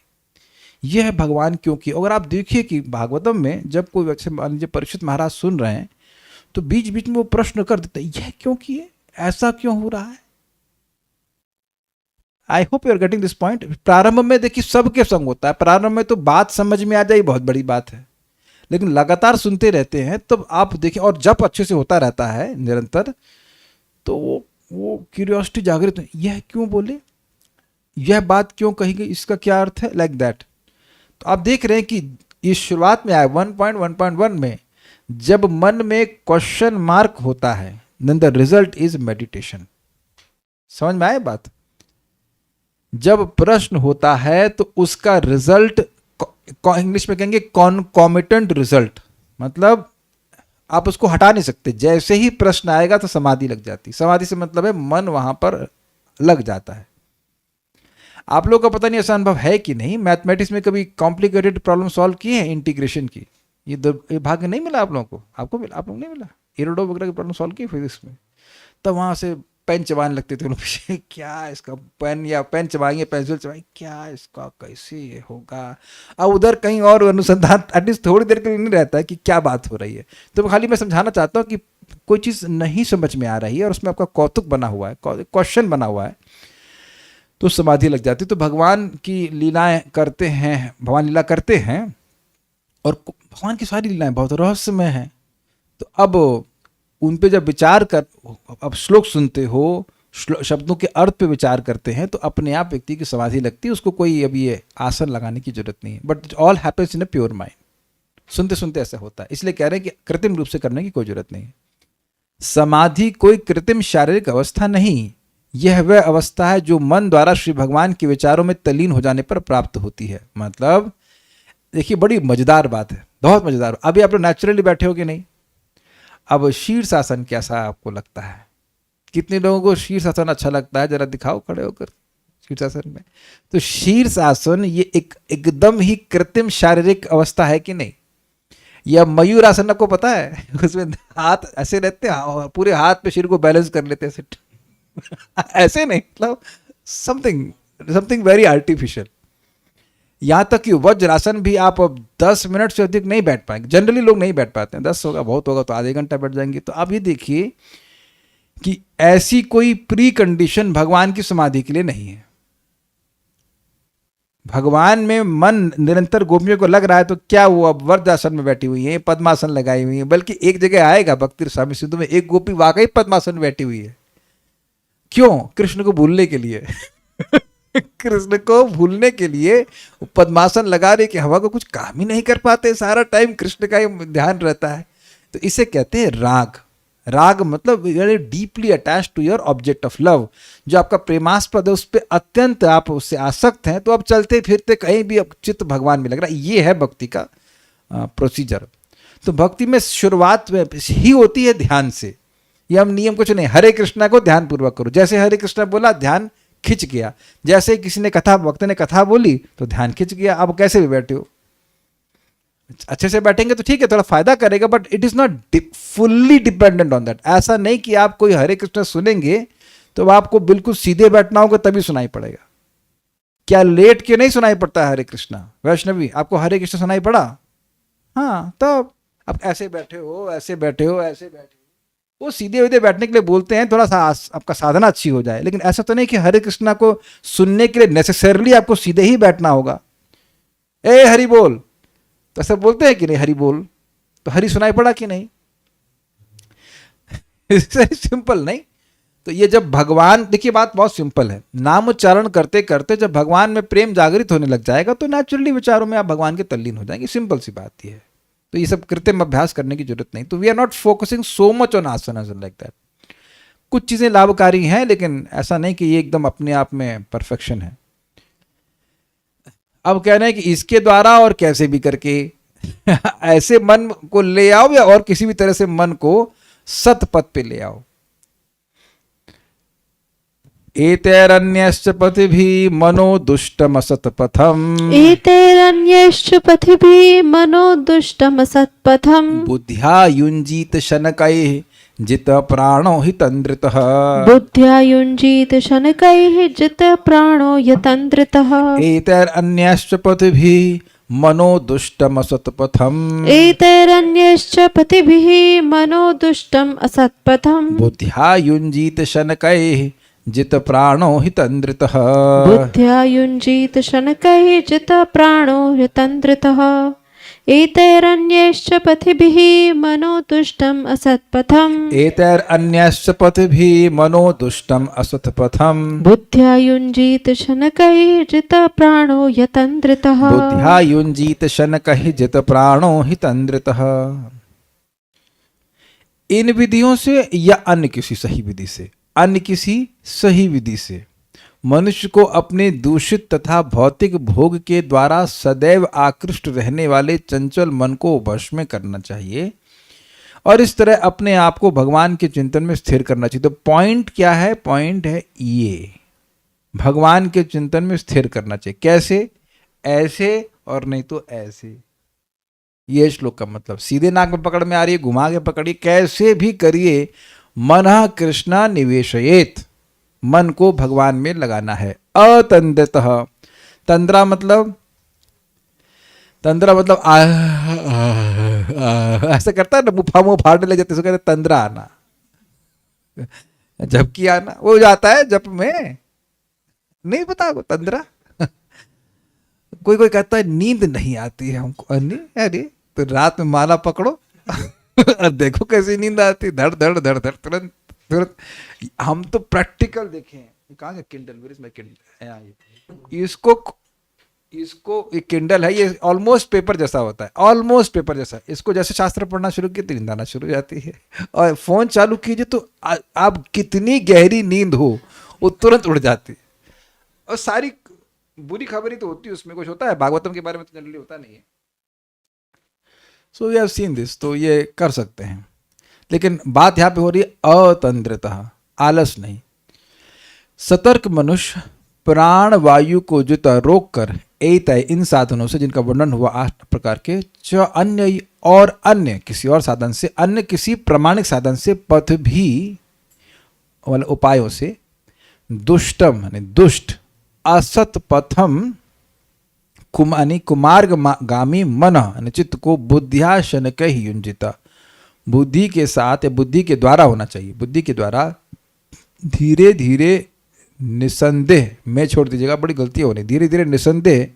यह भगवान क्यों किए। अगर आप देखिए कि भागवतम में जब कोई व्यक्ति, मान लीजिए परीक्षित महाराज सुन रहे हैं, तो बीच बीच में वो प्रश्न कर देते हैं, यह क्यों किए, ऐसा क्यों हो रहा है। I hope you are getting this point. प्रारंभ में देखिए सबके संग होता है, प्रारंभ में तो बात समझ में आ जाए बहुत बड़ी बात है, लेकिन लगातार सुनते रहते हैं तब आप देखिए, और जब अच्छे से होता रहता है निरंतर, तो वो क्यूरियोसिटी जागृत, यह क्यों बोले, यह बात क्यों कही गई, इसका क्या अर्थ है, लाइक दैट। तो आप देख रहे हैं कि इस शुरुआत में आया 1.1.1 में, जब मन में क्वेश्चन मार्क होता है, then the result is meditation. समझ में आए बात? जब प्रश्न होता है तो उसका रिजल्ट, इंग्लिश में कहेंगे कॉन्कॉमिटेंट रिजल्ट, मतलब आप उसको हटा नहीं सकते। जैसे ही प्रश्न आएगा तो समाधि लग जाती। समाधि से मतलब है मन वहां पर लग जाता है। आप लोगों का पता नहीं ऐसा अनुभव है कि नहीं, मैथमेटिक्स में कभी कॉम्प्लिकेटेड प्रॉब्लम सॉल्व किए हैं इंटीग्रेशन की? ये भाग्य नहीं मिला आप लोगों को? आपको मिला? आप लोग नहीं मिला? इरोडो वगैरह की प्रॉब्लम सॉल्व की फिजिक्स में? तब वहां से पेन चबाने लगते थे लोग, क्या इसका पेन, या पेन चबाएंगे, पेंसिल चबाएंगे, क्या इसका कैसे ये होगा। अब उधर कहीं और अनुसंधान एटलीस्ट थोड़ी देर के लिए नहीं रहता है कि क्या बात हो रही है। तो खाली मैं समझाना चाहता हूँ कि कोई चीज़ नहीं समझ में आ रही है और उसमें आपका कौतुक बना हुआ है, क्वेश्चन बना हुआ है, तो समाधि लग जाती है। तो भगवान की लीलाएं करते हैं, भगवान लीला करते हैं, और भगवान की सारी लीलाएं बहुत रहस्यमय हैं। तो अब उन पे जब विचार कर, अब श्लोक सुनते हो, शब्दों के अर्थ पे विचार करते हैं, तो अपने आप व्यक्ति की समाधि लगती है। उसको कोई अभी ये आसन लगाने की जरूरत नहीं है, but all happens in a pure mind. सुनते सुनते ऐसा होता है, इसलिए कह रहे हैं कि कृत्रिम रूप से करने की कोई जरूरत नहीं है। समाधि कोई कृत्रिम शारीरिक अवस्था नहीं, यह वह अवस्था है जो मन द्वारा श्री भगवान के विचारों में तल्लीन हो जाने पर प्राप्त होती है। मतलब देखिए, बड़ी मजेदार बात है, बहुत मजेदार। अभी आप लोग नेचुरली बैठे हो कि नहीं? अब शीर्षासन कैसा आपको लगता है? कितने लोगों को शीर्षासन अच्छा लगता है? जरा दिखाओ खड़े होकर शीर्षासन में। तो शीर्षासन ये एकदम ही कृत्रिम शारीरिक अवस्था है कि नहीं? या मयूरासन आपको पता है? उसमें हाथ ऐसे रहते हैं, पूरे हाथ पे सिर को बैलेंस कर लेते हैं ऐसे नहीं, मतलब समथिंग वेरी आर्टिफिशियल। यहां तक कि वज्रासन भी आप अब 10 मिनट से अधिक नहीं बैठ पाएंगे। जनरली लोग नहीं बैठ पाते हैं, 10 होगा बहुत होगा तो आधे घंटा बैठ जाएंगे। तो आप ये देखिए कि ऐसी कोई प्री कंडीशन भगवान की समाधि के लिए नहीं है। भगवान में मन निरंतर गोपियों को लग रहा है, तो क्या वो अब वज्रासन में बैठी हुई है, पद्मासन लगाई हुई है? बल्कि एक जगह आएगा भक्ति स्वामी सिंधु में, एक गोपी वाकई पद्मासन में बैठी हुई है। क्यों? कृष्ण को भूलने के लिए कृष्ण को भूलने के लिए पद्मासन लगा रहे कि हवा को कुछ काम ही नहीं कर पाते, सारा टाइम कृष्ण का ही ध्यान रहता है। तो इसे कहते हैं राग। राग मतलब deeply attach to your object of love, जो आपका प्रेमास्पद है, उस पर अत्यंत आप उससे आसक्त हैं। तो अब चलते फिरते कहीं भी अब चित्त भगवान में लग रहा है। ये है भक्ति का प्रोसीजर। तो भक्ति में शुरुआत में ही होती है ध्यान से। ये हम नियम कुछ नहीं, हरे कृष्णा को ध्यान पूर्वक करो। जैसे हरे कृष्णा बोला, ध्यान खिंच गया। जैसे किसी ने कथा, वक्त ने कथा बोली तो ध्यान खिंच गया। अब कैसे भी बैठे हो, अच्छे से बैठेंगे तो ठीक है, थोड़ा फायदा करेगा, but it is not fully dependent on that. ऐसा नहीं कि आप कोई हरे कृष्ण सुनेंगे तो आपको बिल्कुल सीधे बैठना होगा तभी सुनाई पड़ेगा। क्या लेट के नहीं सुनाई पड़ता है हरे कृष्णा? वैष्णवी, आपको हरे कृष्ण सुनाई पड़ा? हाँ, तब आप ऐसे बैठे हो, ऐसे बैठे हो, ऐसे बैठे हो। वो सीधे सीधे बैठने के लिए बोलते हैं, थोड़ा सा आपका साधना अच्छी हो जाए। लेकिन ऐसा तो नहीं कि हरे कृष्णा को सुनने के लिए नेसेसरली आपको सीधे ही बैठना होगा। ए हरि बोल, तो ऐसा बोलते हैं कि नहीं? हरि बोल, तो हरि सुनाई पड़ा कि नहीं? सिंपल नहीं? तो ये जब भगवान, देखिए बात बहुत सिंपल है, नाम उच्चारण करते करते जब भगवान में प्रेम जागृत होने लग जाएगा तो नेचुरली विचारों में आप भगवान के तल्लीन हो जाएंगे। सिंपल सी बात ये है। तो ये सब कृत्रिम अभ्यास करने की जरूरत नहीं। तो we are not focusing so much on asana like that. कुछ चीजें लाभकारी हैं, लेकिन ऐसा नहीं कि ये एकदम अपने आप में परफेक्शन है। अब कहना है कि इसके द्वारा और कैसे भी करके ऐसे मन को ले आओ या और किसी भी तरह से मन को सतपथ पे ले आओ। एतैरन्यश्च पथिभिः मनो दुष्टमसत्पथम् एतैरन्यैश्च पथिभिः मनो दुष्टमसत्पथम् बुद्ध्या युञ्जीत शनकैः जित प्राणो हि तन्द्रितः बुद्ध्या युञ्जीत शनकैः जित प्राणो यतन्द्रितः एतैरन्यश्च पथिभिः मनो दुष्टमसत्पथम् एतैरन्यैश्च पथिभिः मनो दुष्टम् असत्पथम् बुद्ध्या युञ्जीत शनकैः जित प्राणो हि तन्द्रितः बुद्ध्या युञ्जीत शनकैः जित प्राणो यतन्द्रितः एतैरन्यैश्च पथिभिः मनो दुष्टम् असत्पथम् एतैरन्यश्च पथिभिः मनो दुष्टम् असत्पथम् बुद्ध्या युञ्जीत शनकैः जित प्राणो यतन्द्रितः बुद्ध्या युञ्जीत शनकैः जित प्राणो हि तन्द्रितः। इन विधियों से या अन्य किसी सही विधि से, अन्य किसी सही विधि से मनुष्य को अपने दूषित तथा भौतिक भोग के द्वारा सदैव आकृष्ट रहने वाले चंचल मन को वश में करना चाहिए और इस तरह अपने आप को भगवान के चिंतन में स्थिर करना चाहिए। तो पॉइंट क्या है? पॉइंट है ये, भगवान के चिंतन में स्थिर करना चाहिए। कैसे? ऐसे और नहीं तो ऐसे। ये श्लोक का मतलब सीधे नाक में पकड़ में आ रही है, घुमा के पकड़िए, कैसे भी करिए। मनः कृष्णा निवेशयेत, मन को भगवान में लगाना है। अतंद्रतः, तंद्रा मतलब ऐसा करता है ना, मुफा मुंह फाड़ने लग जाते, कहते तंद्रा आना, झपकी आना, वो जाता है जप में, नहीं पता आपको तंद्रा। कोई कोई कहता है नींद नहीं आती है हमको, अरे तो रात में माला पकड़ो और देखो कैसी नींद आती, धड़ धड़ धड़ धड़, तुरंत तुरंत। हम तो प्रैक्टिकल देखे हैं। कहाँ का Kindle, where is my Kindle? इसको एक किंडल है, ये ऑलमोस्ट पेपर जैसा होता है, ऑलमोस्ट पेपर जैसा। इसको जैसे शास्त्र पढ़ना शुरू किया तो नींद आना शुरू हो जाती है, और फोन चालू कीजिए तो आप कितनी गहरी नींद हो वो तुरंत उड़ जाती है। और सारी बुरी खबर ही तो होती है उसमें, कुछ होता है भागवतम के बारे में तो जनरली होता नहीं है। So we have seen this, तो ये कर सकते हैं। लेकिन बात यहाँ पे हो रही है अतंद्रता, आलस नहीं। सतर्क मनुष्य प्राण वायु को जुता रोक कर एतय, इन साधनों से जिनका वर्णन हुआ 8 प्रकार के, च अन्य, और अन्य किसी और साधन से, अन्य किसी प्रमाणिक साधन से, पथ भी वाले उपायों से, दुष्टम यानी दुष्ट, असत पथम कुमार्ग गामी मन चित्त को बुद्धिया शनक ही युंजिता, बुद्धि के साथ या बुद्धि के द्वारा होना चाहिए, बुद्धि के द्वारा धीरे धीरे निसंदेह, मैं छोड़ दीजिएगा, बड़ी गलती होनी, धीरे धीरे निसंदेह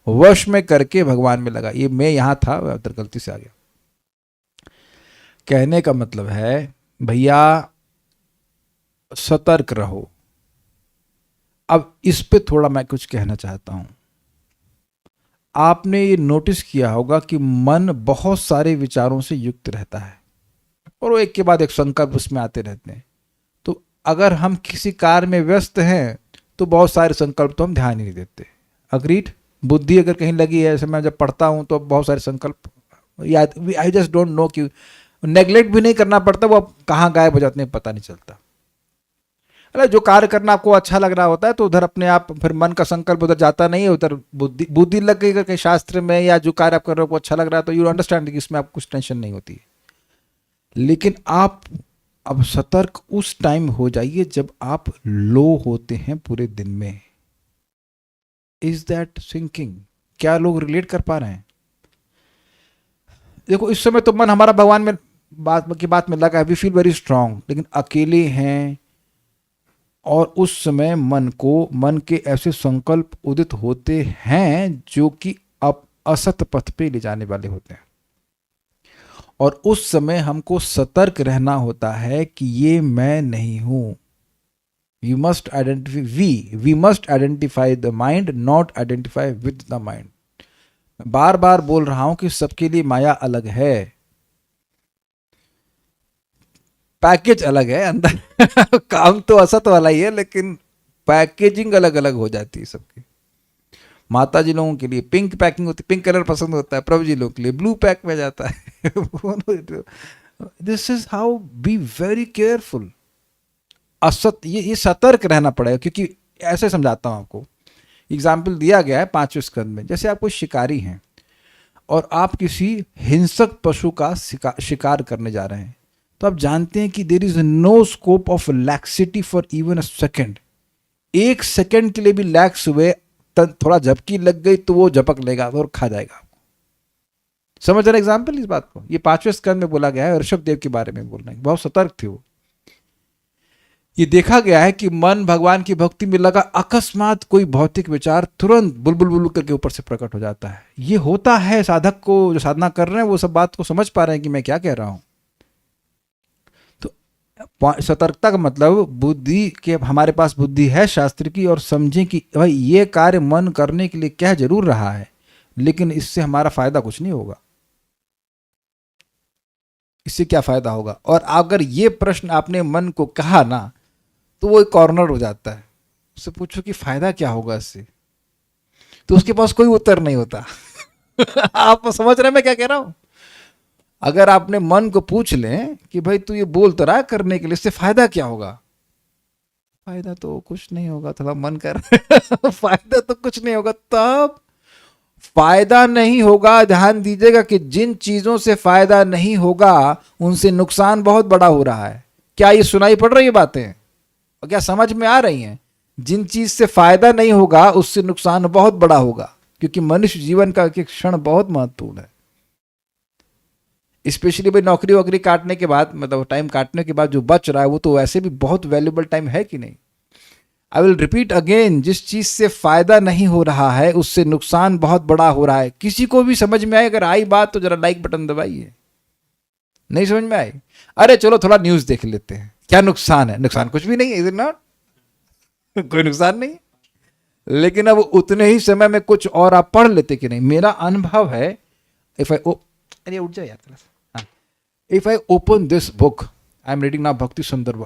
वश में करके भगवान में लगा। ये मैं यहाँ था, उधर गलती से आ गया। कहने का मतलब है भैया सतर्क रहो। अब इस पे थोड़ा मैं कुछ कहना चाहता हूं। आपने ये नोटिस किया होगा कि मन बहुत सारे विचारों से युक्त रहता है और वो एक के बाद एक संकल्प उसमें आते रहते हैं। तो अगर हम किसी कार्य में व्यस्त हैं तो बहुत सारे संकल्प तो हम ध्यान ही नहीं देते। अग्रीड? बुद्धि अगर कहीं लगी है, ऐसे मैं जब पढ़ता हूँ तो बहुत सारे संकल्प याद, आई जस्ट डोंट नो, कि नेग्लेक्ट भी नहीं करना पड़ता, वो कहाँ गायब हो जाते हैं पता नहीं चलता। अरे जो कार्य करना आपको अच्छा लग रहा होता है तो उधर अपने आप फिर मन का संकल्प उधर जाता नहीं है, उधर बुद्धि लग गई करके शास्त्र में, या जो कार्य आप कर रहे हो आपको अच्छा लग रहा है तो यू अंडरस्टैंड कि इसमें आपको कुछ टेंशन नहीं होती है। लेकिन आप अब सतर्क उस टाइम हो जाइए जब आप लो होते हैं पूरे दिन में। Is that sinking? क्या लोग रिलेट कर पा रहे हैं? देखो इस समय तो मन हमारा भगवान में बात में लगा है, वी फील वेरी स्ट्रांग, लेकिन अकेले हैं और उस समय मन के ऐसे संकल्प उदित होते हैं जो कि अब असत पथ पे ले जाने वाले होते हैं, और उस समय हमको सतर्क रहना होता है कि ये मैं नहीं हूं। We must identify the mind, not identify with the mind. बार बार बोल रहा हूं कि सबके लिए माया अलग है, पैकेज अलग है, अंदर काम तो असत वाला ही है, लेकिन पैकेजिंग अलग अलग हो जाती है सबकी। माता जी लोगों के लिए पिंक पैकिंग होती, पिंक कलर पसंद होता है, प्रभु जी लोगों के लिए ब्लू पैक में जाता है। This is how, be very careful. ये सतर्क रहना पड़ेगा, क्योंकि ऐसे समझाता हूं आपको, एग्जाम्पल दिया गया है 5वें स्कंद में। जैसे आप कोई शिकारी हैं और आप किसी हिंसक पशु का शिकार करने जा रहे हैं, तो आप जानते हैं कि there is no scope of laxity for even a second. 1 second के लिए भी लैक्स हुए, थोड़ा झपकी लग गई तो वो झपक लेगा और खा जाएगा। समझ रहे एग्जाम्पल इस बात को? ये 5वें स्कंद में बोला गया है, ऋषभ देव के बारे में बोल रहे हैं, बहुत सतर्क थे वो। ये देखा गया है कि मन भगवान की भक्ति में लगा, अकस्मात कोई भौतिक विचार तुरंत बुलबुल बुलबुल करके ऊपर से प्रकट हो जाता है। ये होता है साधक को, जो साधना कर रहे हैं वो सब बात को समझ पा रहे हैं कि मैं क्या कह रहा हूं। तो सतर्कता का मतलब बुद्धि के, हमारे पास बुद्धि है शास्त्र की, और समझें कि भाई ये कार्य मन करने के लिए कह जरूर रहा है, लेकिन इससे हमारा फायदा कुछ नहीं होगा। इससे क्या फायदा होगा? और अगर ये प्रश्न आपने मन को कहा ना, तो वो एक कॉर्नर हो जाता है। उससे पूछो कि फायदा क्या होगा इससे, तो उसके पास कोई उत्तर नहीं होता। आप समझ रहे हैं मैं क्या कह रहा हूं? अगर आपने मन को पूछ लें कि भाई तू ये बोल तो रहा करने के लिए, इससे फायदा क्या होगा? फायदा तो कुछ नहीं होगा, थोड़ा मन कर। फायदा तो कुछ नहीं होगा। तब फायदा नहीं होगा, ध्यान दीजिएगा कि जिन चीजों से फायदा नहीं होगा उनसे नुकसान बहुत बड़ा हो रहा है। क्या ये सुनाई पड़ रही है बातें, और क्या समझ में आ रही हैं? जिन चीज से फायदा नहीं होगा उससे नुकसान बहुत बड़ा होगा, क्योंकि मनुष्य जीवन का एक क्षण बहुत महत्वपूर्ण है। स्पेशली भाई नौकरी वोकरी काटने के बाद, मतलब टाइम काटने के बाद जो बच रहा है वो तो वैसे भी बहुत वैल्यूबल टाइम है कि नहीं? आई विल रिपीट अगेन, जिस चीज से फायदा नहीं हो रहा है उससे नुकसान बहुत बड़ा हो रहा है। किसी को भी समझ में आए? अगर आई बात तो जरा लाइक बटन दबाइए। नहीं समझ में आई? अरे चलो थोड़ा न्यूज देख लेते हैं, क्या नुकसान है? नुकसान कुछ भी नहीं है, इज इट नॉट? कोई नुकसान नहीं। लेकिन अब उतने ही समय में कुछ और आप पढ़ लेते कि नहीं? मेरा अनुभव है, इफ आई अरे उठ जाए यार, if I open this book, I'm reading now Bhakti Sundarbha,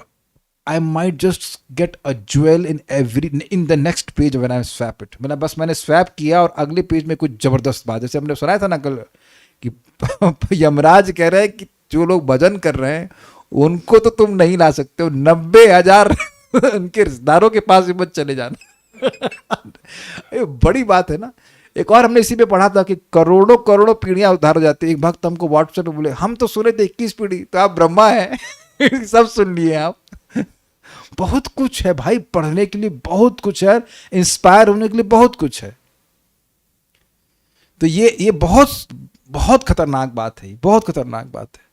I might just get a jewel in the next page when I swap it. मैंने स्वैप किया और अगले पेज में कुछ जबरदस्त बात, जैसे हमने सुनाया था ना कल कि यमराज कह रहे हैं कि जो लोग भजन कर रहे हैं उनको तो तुम नहीं ला सकते हो, 90,000 उनके रिश्तेदारों के पास भी मत चले जाना। ये बड़ी बात है ना। एक और हमने इसी पे पढ़ा था कि करोड़ों करोड़ों पीढ़ियां उद्धार हो जाती है। एक भक्त हमको व्हाट्सएप पे बोले, हम तो सुने थे 21 पीढ़ी, तो आप ब्रह्मा है। सब सुन लिए आप। बहुत कुछ है भाई पढ़ने के लिए, बहुत कुछ है, इंस्पायर होने के लिए बहुत कुछ है। तो ये बहुत बहुत खतरनाक बात है, बहुत खतरनाक बात है।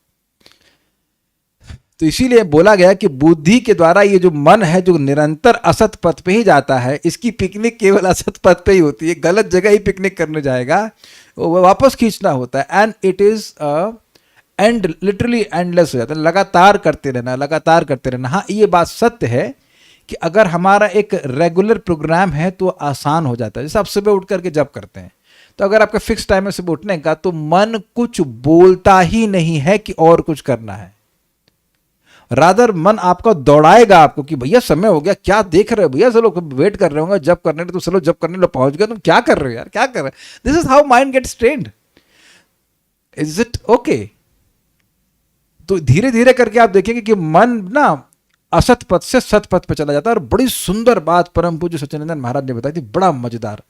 तो इसीलिए बोला गया कि बुद्धि के द्वारा ये जो मन है जो निरंतर असत पथ पे ही जाता है, इसकी पिकनिक केवल असत पथ पे ही होती है। गलत जगह ही पिकनिक करने जाएगा, वो वापस खींचना होता है। And it is and literally endless हो जाता है, लगातार करते रहना, लगातार करते रहना। हाँ ये बात सत्य है कि अगर हमारा एक रेगुलर प्रोग्राम है तो आसान हो जाता है। जैसे आप सुबह उठ करके जब करते हैं, तो अगर आपका फिक्स टाइम है सुबह उठने का, तो मन कुछ बोलता ही नहीं है कि और कुछ करना है। रादर मन आपका दौड़ाएगा आपको कि भैया समय हो गया, क्या देख रहे हो भैया, सब लोग वेट कर रहे होंगे जब करने, तो चलो जब करने लो, पहुंच गए, तुम क्या कर रहे हो यार, क्या कर रहे हो? This is how mind gets trained. Is it okay? तो धीरे धीरे करके आप देखेंगे कि मन ना असत पथ से सत पथ पे चला जाता है। और बड़ी सुंदर बात परम पूज्य सच्चिदानंद महाराज ने बताई थी, बड़ा मजेदार।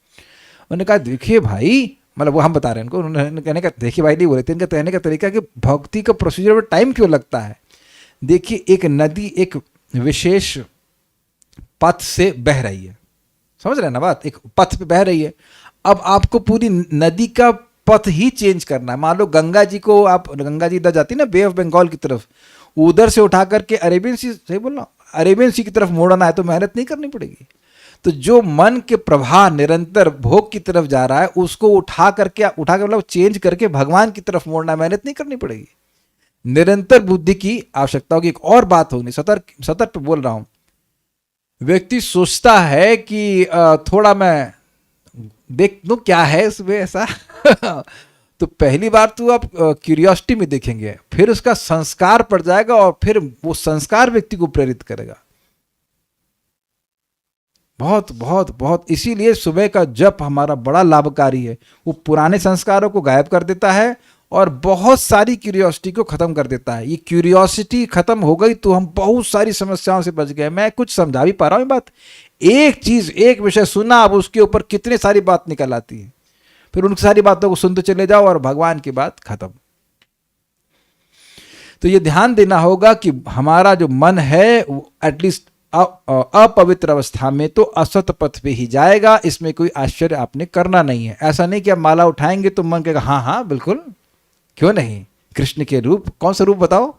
उन्होंने कहा देखिए भाई, मतलब वो हम बता रहे हैं उनको, उन्होंने कहने का, देखिए भाई नहीं बोले थे, इनका कहने का तरीका कि भक्ति का प्रोसीजर में टाइम क्यों लगता है। देखिए एक नदी एक विशेष पथ से बह रही है, समझ रहे हैं ना बात, एक पथ पे बह रही है। अब आपको पूरी नदी का पथ ही चेंज करना है। मान लो गंगा जी को, आप गंगा जी इधर जाती है ना बे ऑफ बंगाल की तरफ, उधर से उठा करके अरेबियन सी, सही बोल रहा हूं, अरेबियन सी की तरफ मोड़ना है तो मेहनत नहीं करनी पड़ेगी। तो जो मन के प्रवाह निरंतर भोग की तरफ जा रहा है उसको उठा करके मतलब चेंज करके भगवान की तरफ मोड़ना, मेहनत नहीं करनी पड़ेगी। निरंतर बुद्धि की आवश्यकता होगी। एक और बात होगी, सतर्क पे बोल रहा हूं। व्यक्ति सोचता है कि थोड़ा मैं देख लूं क्या है इसमें ऐसा। तो पहली बार तो आप क्यूरियोसिटी में देखेंगे, फिर उसका संस्कार पड़ जाएगा और फिर वो संस्कार व्यक्ति को प्रेरित करेगा। बहुत बहुत बहुत। इसीलिए सुबह का जप हमारा बड़ा लाभकारी है। वो पुराने संस्कारों को गायब कर देता है और बहुत सारी क्यूरियोसिटी को खत्म कर देता है। ये क्यूरियोसिटी खत्म हो गई तो हम बहुत सारी समस्याओं से बच गए। मैं कुछ समझा भी पा रहा हूँ ये बात। एक चीज, एक विषय सुना, अब उसके ऊपर कितने सारी बात निकल आती है, फिर उन सारी बातों को सुनते चले जाओ और भगवान की बात खत्म। तो ये ध्यान देना होगा कि हमारा जो मन है एटलीस्ट अपवित्र अवस्था में तो असत पथ पे ही जाएगा। इसमें कोई आश्चर्य आपने करना नहीं है। ऐसा नहीं कि आप माला उठाएंगे तो मन कहेगा हाँ हाँ बिल्कुल, क्यों नहीं, कृष्ण के रूप, कौन सा रूप बताओ,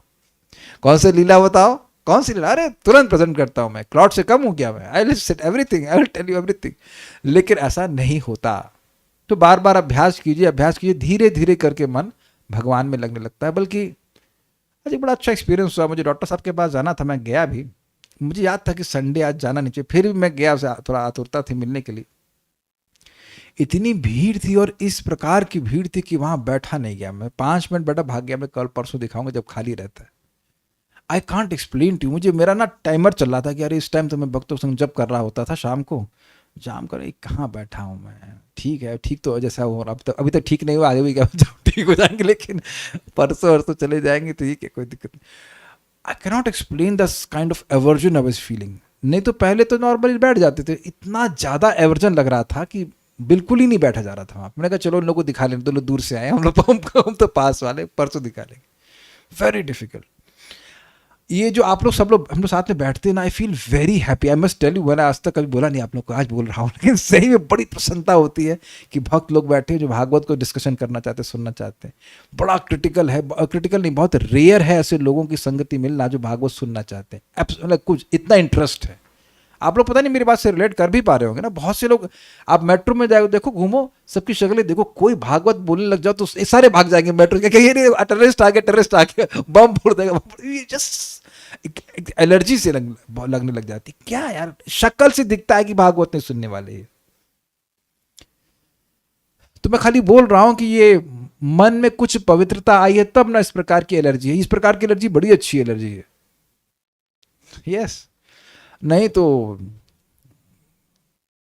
कौन सी लीला बताओ, कौन सी लीला, अरे तुरंत प्रेजेंट करता हूं मैं, क्लाउड से कम हूं क्या मैं, I will set everything, I will tell you everything. लेकिन ऐसा नहीं होता। तो बार बार अभ्यास कीजिए, अभ्यास कीजिए, धीरे धीरे करके मन भगवान में लगने लगता है। बल्कि आज एक बड़ा अच्छा एक्सपीरियंस हुआ मुझे। डॉक्टर साहब के पास जाना था, मैं गया भी, मुझे याद था कि संडे आज जाना नहीं चाहिए, फिर भी मैं गया, उसे थोड़ा आतुरता थी मिलने के लिए। इतनी भीड़ थी और इस प्रकार की भीड़ थी कि वहां बैठा नहीं गया मैं। 5 मिनट बैठा, भाग गया। मैं कल परसों दिखाऊंगा जब खाली रहता है। I can't explain to. मुझे मेरा ना टाइमर चल रहा था कि अरे इस टाइम तो मैं भक्तों संग जब कर रहा होता था शाम को, जाम कर कहाँ बैठा हूँ मैं। ठीक है, ठीक तो जैसा हो, अभी तक ठीक नहीं हुआ, आगे भी क्या ठीक हो जाएंगे, लेकिन परसों वरसों चले जाएंगे, ठीक है, कोई दिक्कत नहीं। I cannot explain this kind of aversion I was feeling. नहीं तो पहले तो नॉर्मली बैठ जाते थे, इतना ज़्यादा एवर्जन लग रहा था कि बिल्कुल ही नहीं बैठा जा रहा था वहाँ। मैंने कहा चलो उन लोगों को दिखा लें, तो लोग दूर से आए, हम तो पास वाले, परसों दिखा लेंगे। Very difficult. ये जो आप लोग सब लोग हम लोग साथ में बैठते हैं ना, I feel very happy. I must tell you, मैंने आज तक कभी बोला नहीं आप लोग को, आज बोल रहा हूँ, लेकिन सही में बड़ी प्रसन्नता होती है कि भक्त लोग बैठे हैं जो भागवत को डिस्कशन करना चाहते हैं, सुनना चाहते हैं। बड़ा क्रिटिकल है, क्रिटिकल नहीं, बहुत रेयर है ऐसे लोगों की संगति मिलना जो भागवत सुनना चाहते हैं। मतलब कुछ इतना इंटरेस्ट है। आप लोग पता नहीं मेरी बात से रिलेट कर भी पा रहे होंगे ना। बहुत से लोग, आप मेट्रो में जाओ, देखो, घूमो, सबकी शक्लें देखो, कोई भागवत बोलने लग जाओ तो सारे भाग जाएंगे मेट्रो के, टेररिस्ट आ गया, टेररिस्ट आ गया, बम फोड़ देगा। जस्ट एलर्जी से लगने लग जाती। क्या यार, शक्ल से दिखता है कि भागवत नहीं सुनने वाले हैं। तो मैं खाली बोल रहा हूं कि ये मन में कुछ पवित्रता आई है तब ना इस प्रकार की एलर्जी है। इस प्रकार की एलर्जी बड़ी अच्छी एलर्जी है। यस, नहीं तो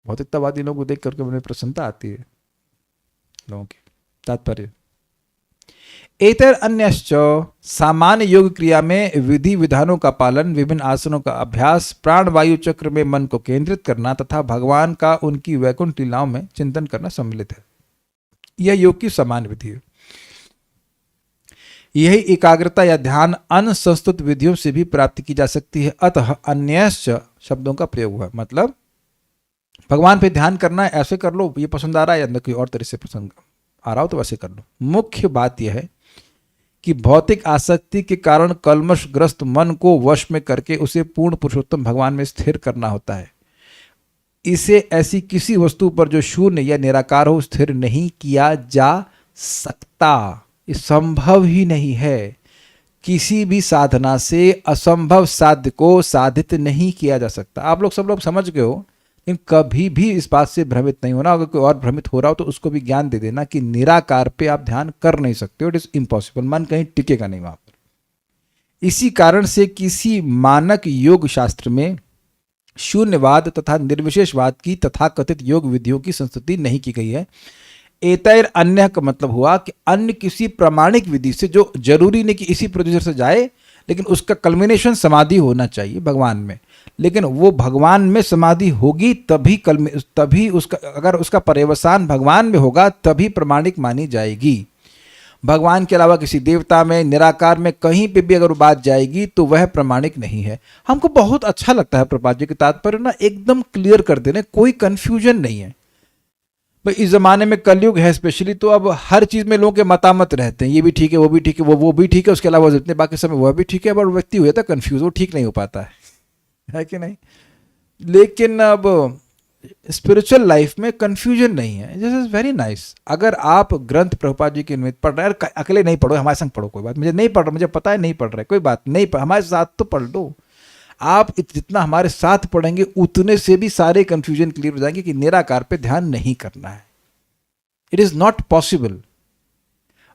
भौतिकतावादी लोगों को देख करके मुझे प्रसन्नता आती है। लोगों की तात्पर्य एतर अन्यश्च, सामान्य योग क्रिया में विधि विधानों का पालन, विभिन्न आसनों का अभ्यास, प्राण वायु चक्र में मन को केंद्रित करना तथा भगवान का उनकी वैकुंठ लीलाओं में चिंतन करना सम्मिलित है। यह योग की सामान्य विधि है। यही एकाग्रता या ध्यान अन्य संस्तुत विधियों से भी प्राप्त की जा सकती है। अतः अन्यश्च शब्दों का प्रयोग हुआ, मतलब भगवान पे ध्यान करना है, ऐसे कर लो, ये पसंद आ रहा है, या कोई और तरह से पसंद आ रहा हो तो वैसे कर लो। मुख्य बात यह है कि भौतिक आसक्ति के कारण कल्मशग्रस्त मन को वश में करके उसे पूर्ण पुरुषोत्तम भगवान में स्थिर करना होता है। इसे ऐसी किसी वस्तु पर जो शून्य या निराकार हो स्थिर नहीं किया जा सकता। ये संभव ही नहीं है। किसी भी साधना से असंभव साध्य को साधित नहीं किया जा सकता। आप लोग सब लोग समझ गए हो, लेकिन कभी भी इस बात से भ्रमित नहीं होना। अगर कोई और भ्रमित हो रहा हो तो उसको भी ज्ञान दे देना कि निराकार पे आप ध्यान कर नहीं सकते हो। It is impossible. मन कहीं टिकेगा नहीं वहां पर। इसी कारण से किसी मानक योग शास्त्र में शून्यवाद तथा निर्विशेषवाद की तथाकथित योग विधियों की संस्तुति नहीं की गई है। एतैर अन्य का मतलब हुआ कि अन्य किसी प्रामाणिक विधि से, जो जरूरी नहीं कि इसी प्रोसीजर से जाए, लेकिन उसका कल्मिनेशन समाधि होना चाहिए भगवान में। लेकिन वो भगवान में समाधि होगी तभी उसका, अगर उसका पर्यवसान भगवान में होगा तभी प्रमाणिक मानी जाएगी। भगवान के अलावा किसी देवता में, निराकार में, कहीं पे भी अगर बात जाएगी तो वह प्रमाणिक नहीं है। हमको बहुत अच्छा लगता है प्रभुपाद जी के तात्पर्य ना एकदम क्लियर कर देने, कोई कंफ्यूजन नहीं है भाई। इस जमाने में कलयुग है स्पेशली, तो अब हर चीज में लोगों के मतामत रहते हैं, ये भी ठीक है, वो भी ठीक है, वो भी ठीक है, उसके अलावा जितने बाकी समय वह भी ठीक है। बट व्यक्ति हुआ था कंफ्यूज, वो ठीक नहीं हो पाता है कि नहीं। लेकिन अब स्पिरिचुअल लाइफ में कंफ्यूजन नहीं है। This is very nice. अगर आप ग्रंथ प्रभुपाद जी के निमित्त पढ़ रहे हैं, अकेले नहीं पढ़ो, हमारे संग पढ़ो, कोई बात, मुझे नहीं पढ़ रहा, मुझे पता है नहीं पढ़ रहे, कोई बात नहीं, हमारे साथ तो पढ़ लो। आप जितना हमारे साथ पढ़ेंगे उतने से भी सारे कंफ्यूजन क्लियर हो जाएंगे कि निराकार पे ध्यान नहीं करना है। It is not possible.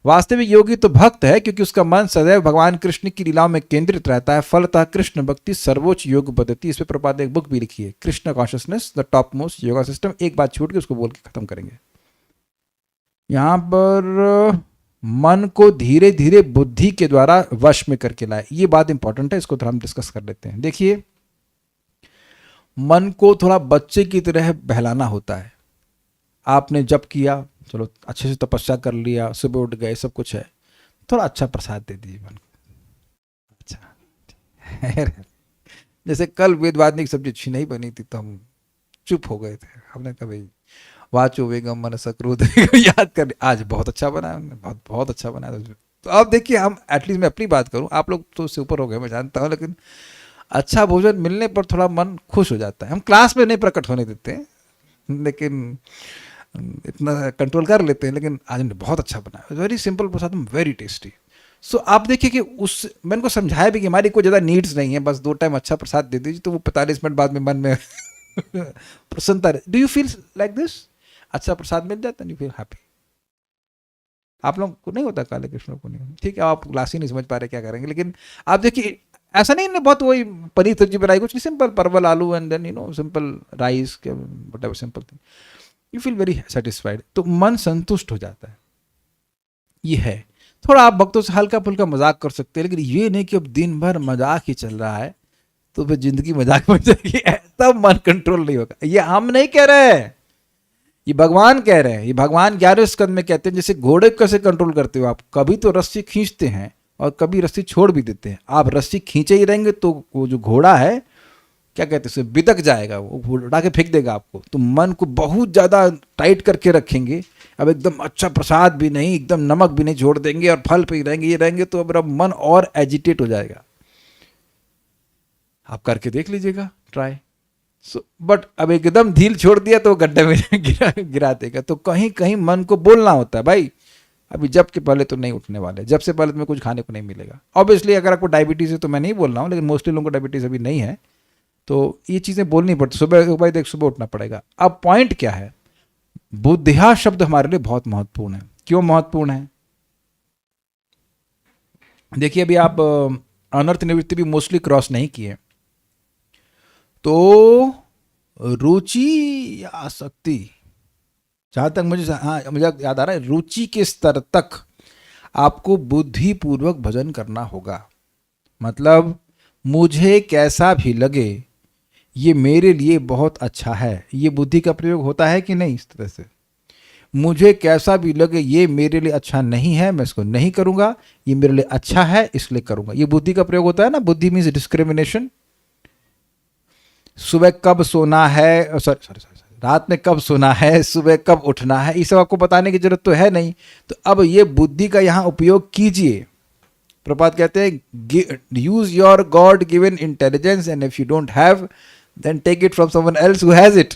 वास्तविक योगी तो भक्त है क्योंकि उसका मन सदैव भगवान कृष्ण की लीलाओं में केंद्रित रहता है। फलतः कृष्ण भक्ति सर्वोच्च योग पद्धति। इस पे प्रपात ने एक बुक भी लिखी है, Krishna consciousness the top most yoga system. एक बात छूट गई, उसको बोल के खत्म करेंगे। यहां पर मन को धीरे धीरे बुद्धि के द्वारा वश में करके लाए, ये बात इंपॉर्टेंट है, इसको थोड़ा हम डिस्कस कर लेते हैं। देखिए, मन को थोड़ा बच्चे की तरह बहलाना होता है। आपने जप किया, चलो अच्छे से तपस्या कर लिया, सुबह उठ गए, सब कुछ है, थोड़ा अच्छा प्रसाद दे दीजिए मन को। अच्छा जैसे कल वेदवादिनी की सब्जी अच्छी नहीं बनी थी तो हम चुप हो गए थे, हमने कहा भाई वाचो वेगम मनसा क्रोध याद कर, आज बहुत अच्छा बना है, बहुत बहुत अच्छा बना है। तो अब देखिए, हम एटलीस्ट मैं अपनी बात करूं, आप लोग तो उससे ऊपर हो गए मैं जानता हूं, लेकिन अच्छा भोजन मिलने पर थोड़ा मन खुश हो जाता है। हम क्लास में नहीं प्रकट होने देते हैं, लेकिन इतना कंट्रोल कर लेते हैं। लेकिन आज हमने बहुत अच्छा बनाया, वेरी सिंपल प्रसाद, वेरी टेस्टी। सो आप देखिए कि उस मैंने उनको समझाया भी कि हमारी कोई ज़्यादा नीड्स नहीं है, बस 2 टाइम अच्छा प्रसाद दे दीजिए तो वो 45 मिनट बाद में मन में प्रसन्नता। Do you feel like this? अच्छा प्रसाद मिल जाता है, यू फील हैप्पी। आप लोग को नहीं होता, काले कृष्ण को नहीं, ठीक है, आप क्लास ही नहीं समझ पा रहे, क्या करेंगे। लेकिन आप देखिए, ऐसा नहीं है बहुत वही पनीर सब्जी बनाई, कुछ नहीं, सिंपल परवल आलू एंड देन सिंपल राइस के whatever simple thing, you feel very satisfied, तो मन संतुष्ट हो जाता है। ये है, थोड़ा आप भक्तों से हल्का फुल्का मजाक कर सकते हैं, लेकिन ये नहीं कि अब दिन भर मजाक ही चल रहा है तो फिर जिंदगी मजाक बन जाएगी, ऐसा मन कंट्रोल नहीं होगा। ये हम नहीं कह रहे हैं, ये भगवान कह रहे हैं। ये भगवान 11वें स्कंद में कहते हैं, जैसे घोड़े कैसे कंट्रोल करते हो आप, कभी तो रस्सी खींचते हैं और कभी रस्सी छोड़ भी देते हैं। आप रस्सी खींचे ही रहेंगे तो वो जो घोड़ा है, क्या कहते हैं, उसे बिदक जाएगा, वो उड़ा के फेंक देगा आपको। तो मन को बहुत ज़्यादा टाइट करके रखेंगे, अब एकदम अच्छा प्रसाद भी नहीं, एकदम नमक भी नहीं छोड़ देंगे और फल पे ही रहेंगे, ये रहेंगे तो अब मन और एजिटेट हो जाएगा। आप करके देख लीजिएगा, ट्राई। बट अब एकदम ढील छोड़ दिया तो गड्ढे में गिरा देगा। तो कहीं कहीं मन को बोलना होता है, भाई अभी जब के पहले तो नहीं उठने वाले, जब से पहले तुम्हें कुछ खाने को नहीं मिलेगा। ऑब्वियसली अगर आपको डायबिटीज़ है तो मैं नहीं बोल रहा हूँ, लेकिन मोस्टली लोगों को डायबिटीज़ अभी नहीं है, तो ये चीज़ें बोलनी पड़ती। सुबह भाई देख, सुबह उठना पड़ेगा। अब पॉइंट क्या है, बुद्धिया शब्द हमारे लिए बहुत महत्वपूर्ण है। क्यों महत्वपूर्ण है? देखिए, अभी आप अनर्थ निवृत्ति भी मोस्टली क्रॉस नहीं किए, तो रुचि या आसक्ति, जहाँ तक मुझे, हाँ मुझे याद आ रहा है, रुचि के स्तर तक आपको बुद्धिपूर्वक भजन करना होगा। मतलब मुझे कैसा भी लगे ये मेरे लिए बहुत अच्छा है, ये बुद्धि का प्रयोग होता है कि नहीं? इस तरह से मुझे कैसा भी लगे ये मेरे लिए अच्छा नहीं है, मैं इसको नहीं करूँगा, ये मेरे लिए अच्छा है इसलिए करूँगा, ये बुद्धि का प्रयोग होता है ना। बुद्धि मीन्स डिस्क्रिमिनेशन। सुबह कब सोना है, सॉरी रात में कब सोना है, सुबह कब उठना है, ये सब आपको बताने की जरूरत तो है नहीं। तो अब ये बुद्धि का यहाँ उपयोग कीजिए। प्रपात कहते हैं, use your God given intelligence and if you don't have then take it from someone else who has it.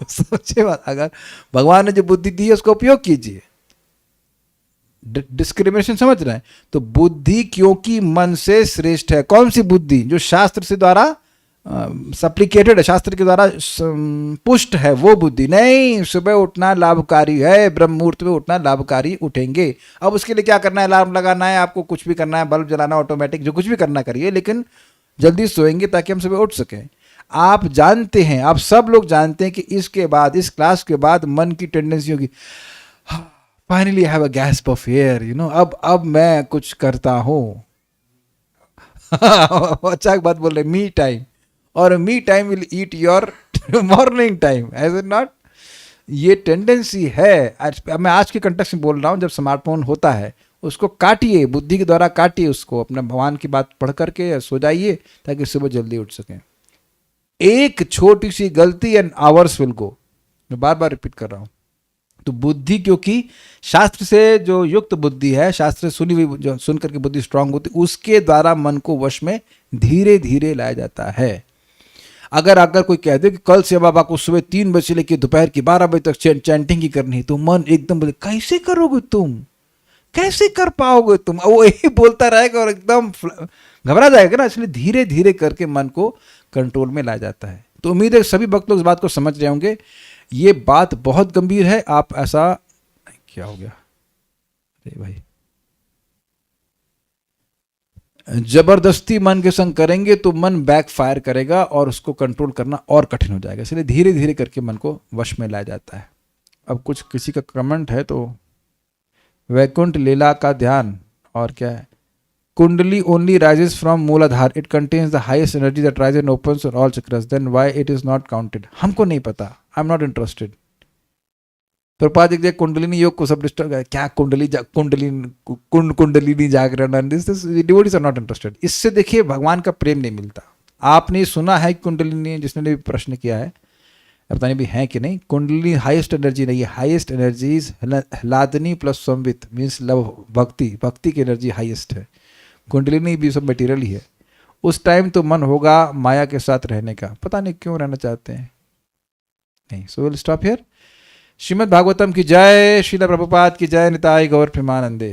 सोचिए बात, अगर भगवान ने जो बुद्धि दी है उसका उपयोग कीजिए। डिस्क्रिमिनेशन समझ रहे हैं? तो बुद्धि क्योंकि मन से श्रेष्ठ है। कौन सी बुद्धि? जो शास्त्र से द्वारा सप्लिकेटेड है, शास्त्र के द्वारा पुष्ट है, वो बुद्धि नहीं। सुबह उठना लाभकारी है, ब्रह्म मुहूर्त में उठना लाभकारी, उठेंगे। अब उसके लिए क्या करना है? अलार्म लगाना है, आपको कुछ भी करना है, बल्ब जलाना, ऑटोमेटिक जो कुछ भी करना करिए, लेकिन जल्दी सोएंगे ताकि हम सुबह उठ सकें। आप जानते हैं, आप सब लोग जानते हैं कि इसके बाद, इस क्लास के बाद मन की टेंडेंसी होगी, finally have a gasp of air, अब मैं कुछ करता हूँ। अच्छा बात बोल रहे, मी टाइम, और me time will eat your morning time, as it not? ये टेंडेंसी है। मैं आज के कंटेक्स्ट में बोल रहा हूँ, जब स्मार्टफोन होता है उसको काटिए, बुद्धि के द्वारा काटिए उसको, अपने भगवान की बात पढ़ करके सो जाइए ताकि सुबह जल्दी उठ सकें। एक छोटी सी गलती एंड आवर्स विल गो। मैं बार बार रिपीट कर रहा हूँ। तो बुद्धि, क्योंकि शास्त्र से जो युक्त बुद्धि है, शास्त्र से सुनी हुई जो सुन करके बुद्धि स्ट्रांग होती, उसके द्वारा मन को वश में धीरे धीरे लाया जाता है। अगर कोई कह दे कि कल से बाबा को सुबह 3 बजे से लेकर दोपहर की 12 बजे तक चैंटिंग ही करनी है, तो मन एकदम बोले, कैसे करोगे तुम, कैसे कर पाओगे तुम? वो यही बोलता रहेगा और एकदम घबरा जाएगा ना। इसलिए धीरे धीरे करके मन को कंट्रोल में लाया जाता है। तो उम्मीद है सभी भक्त लोग इस बात को समझ रहे होंगे। ये बात बहुत गंभीर है। आप ऐसा, क्या हो गया? अरे भाई, जबरदस्ती मन के संग करेंगे तो मन बैकफायर करेगा और उसको कंट्रोल करना और कठिन हो जाएगा, इसलिए धीरे धीरे करके मन को वश में लाया जाता है। अब कुछ किसी का कमेंट है तो, वैकुंठ लीला का ध्यान और क्या है, kundali only rises from Muladhara, it contains the highest energy that rise and opens on all chakras, then why it is not counted? हमको नहीं पता, I am not interested. Prabhupada ji kundalini yoga को सब डिस्टर्ब है, क्या कुंडलिनी जागरण, this devotees are not interested. इससे देखिए भगवान का प्रेम नहीं मिलता। आपने सुना है कुंडलिनी, जिसने भी प्रश्न किया है, पता नहीं भी है कि नहीं, कुंडलिनी हाईएस्ट एनर्जी नहीं है, highest energy is hladini plus samvit, means love, bhakti, भक्ति की एनर्जी हाईएस्ट है। कुंडलिनी भी सब मटेरियल ही है। उस टाइम तो मन होगा माया के साथ रहने का, पता नहीं क्यों रहना चाहते हैं, नहीं। So will stop here. Shrimad Bhagavatam की जय, श्रील प्रभुपाद की जय, निताय गौर प्रेमानंदे।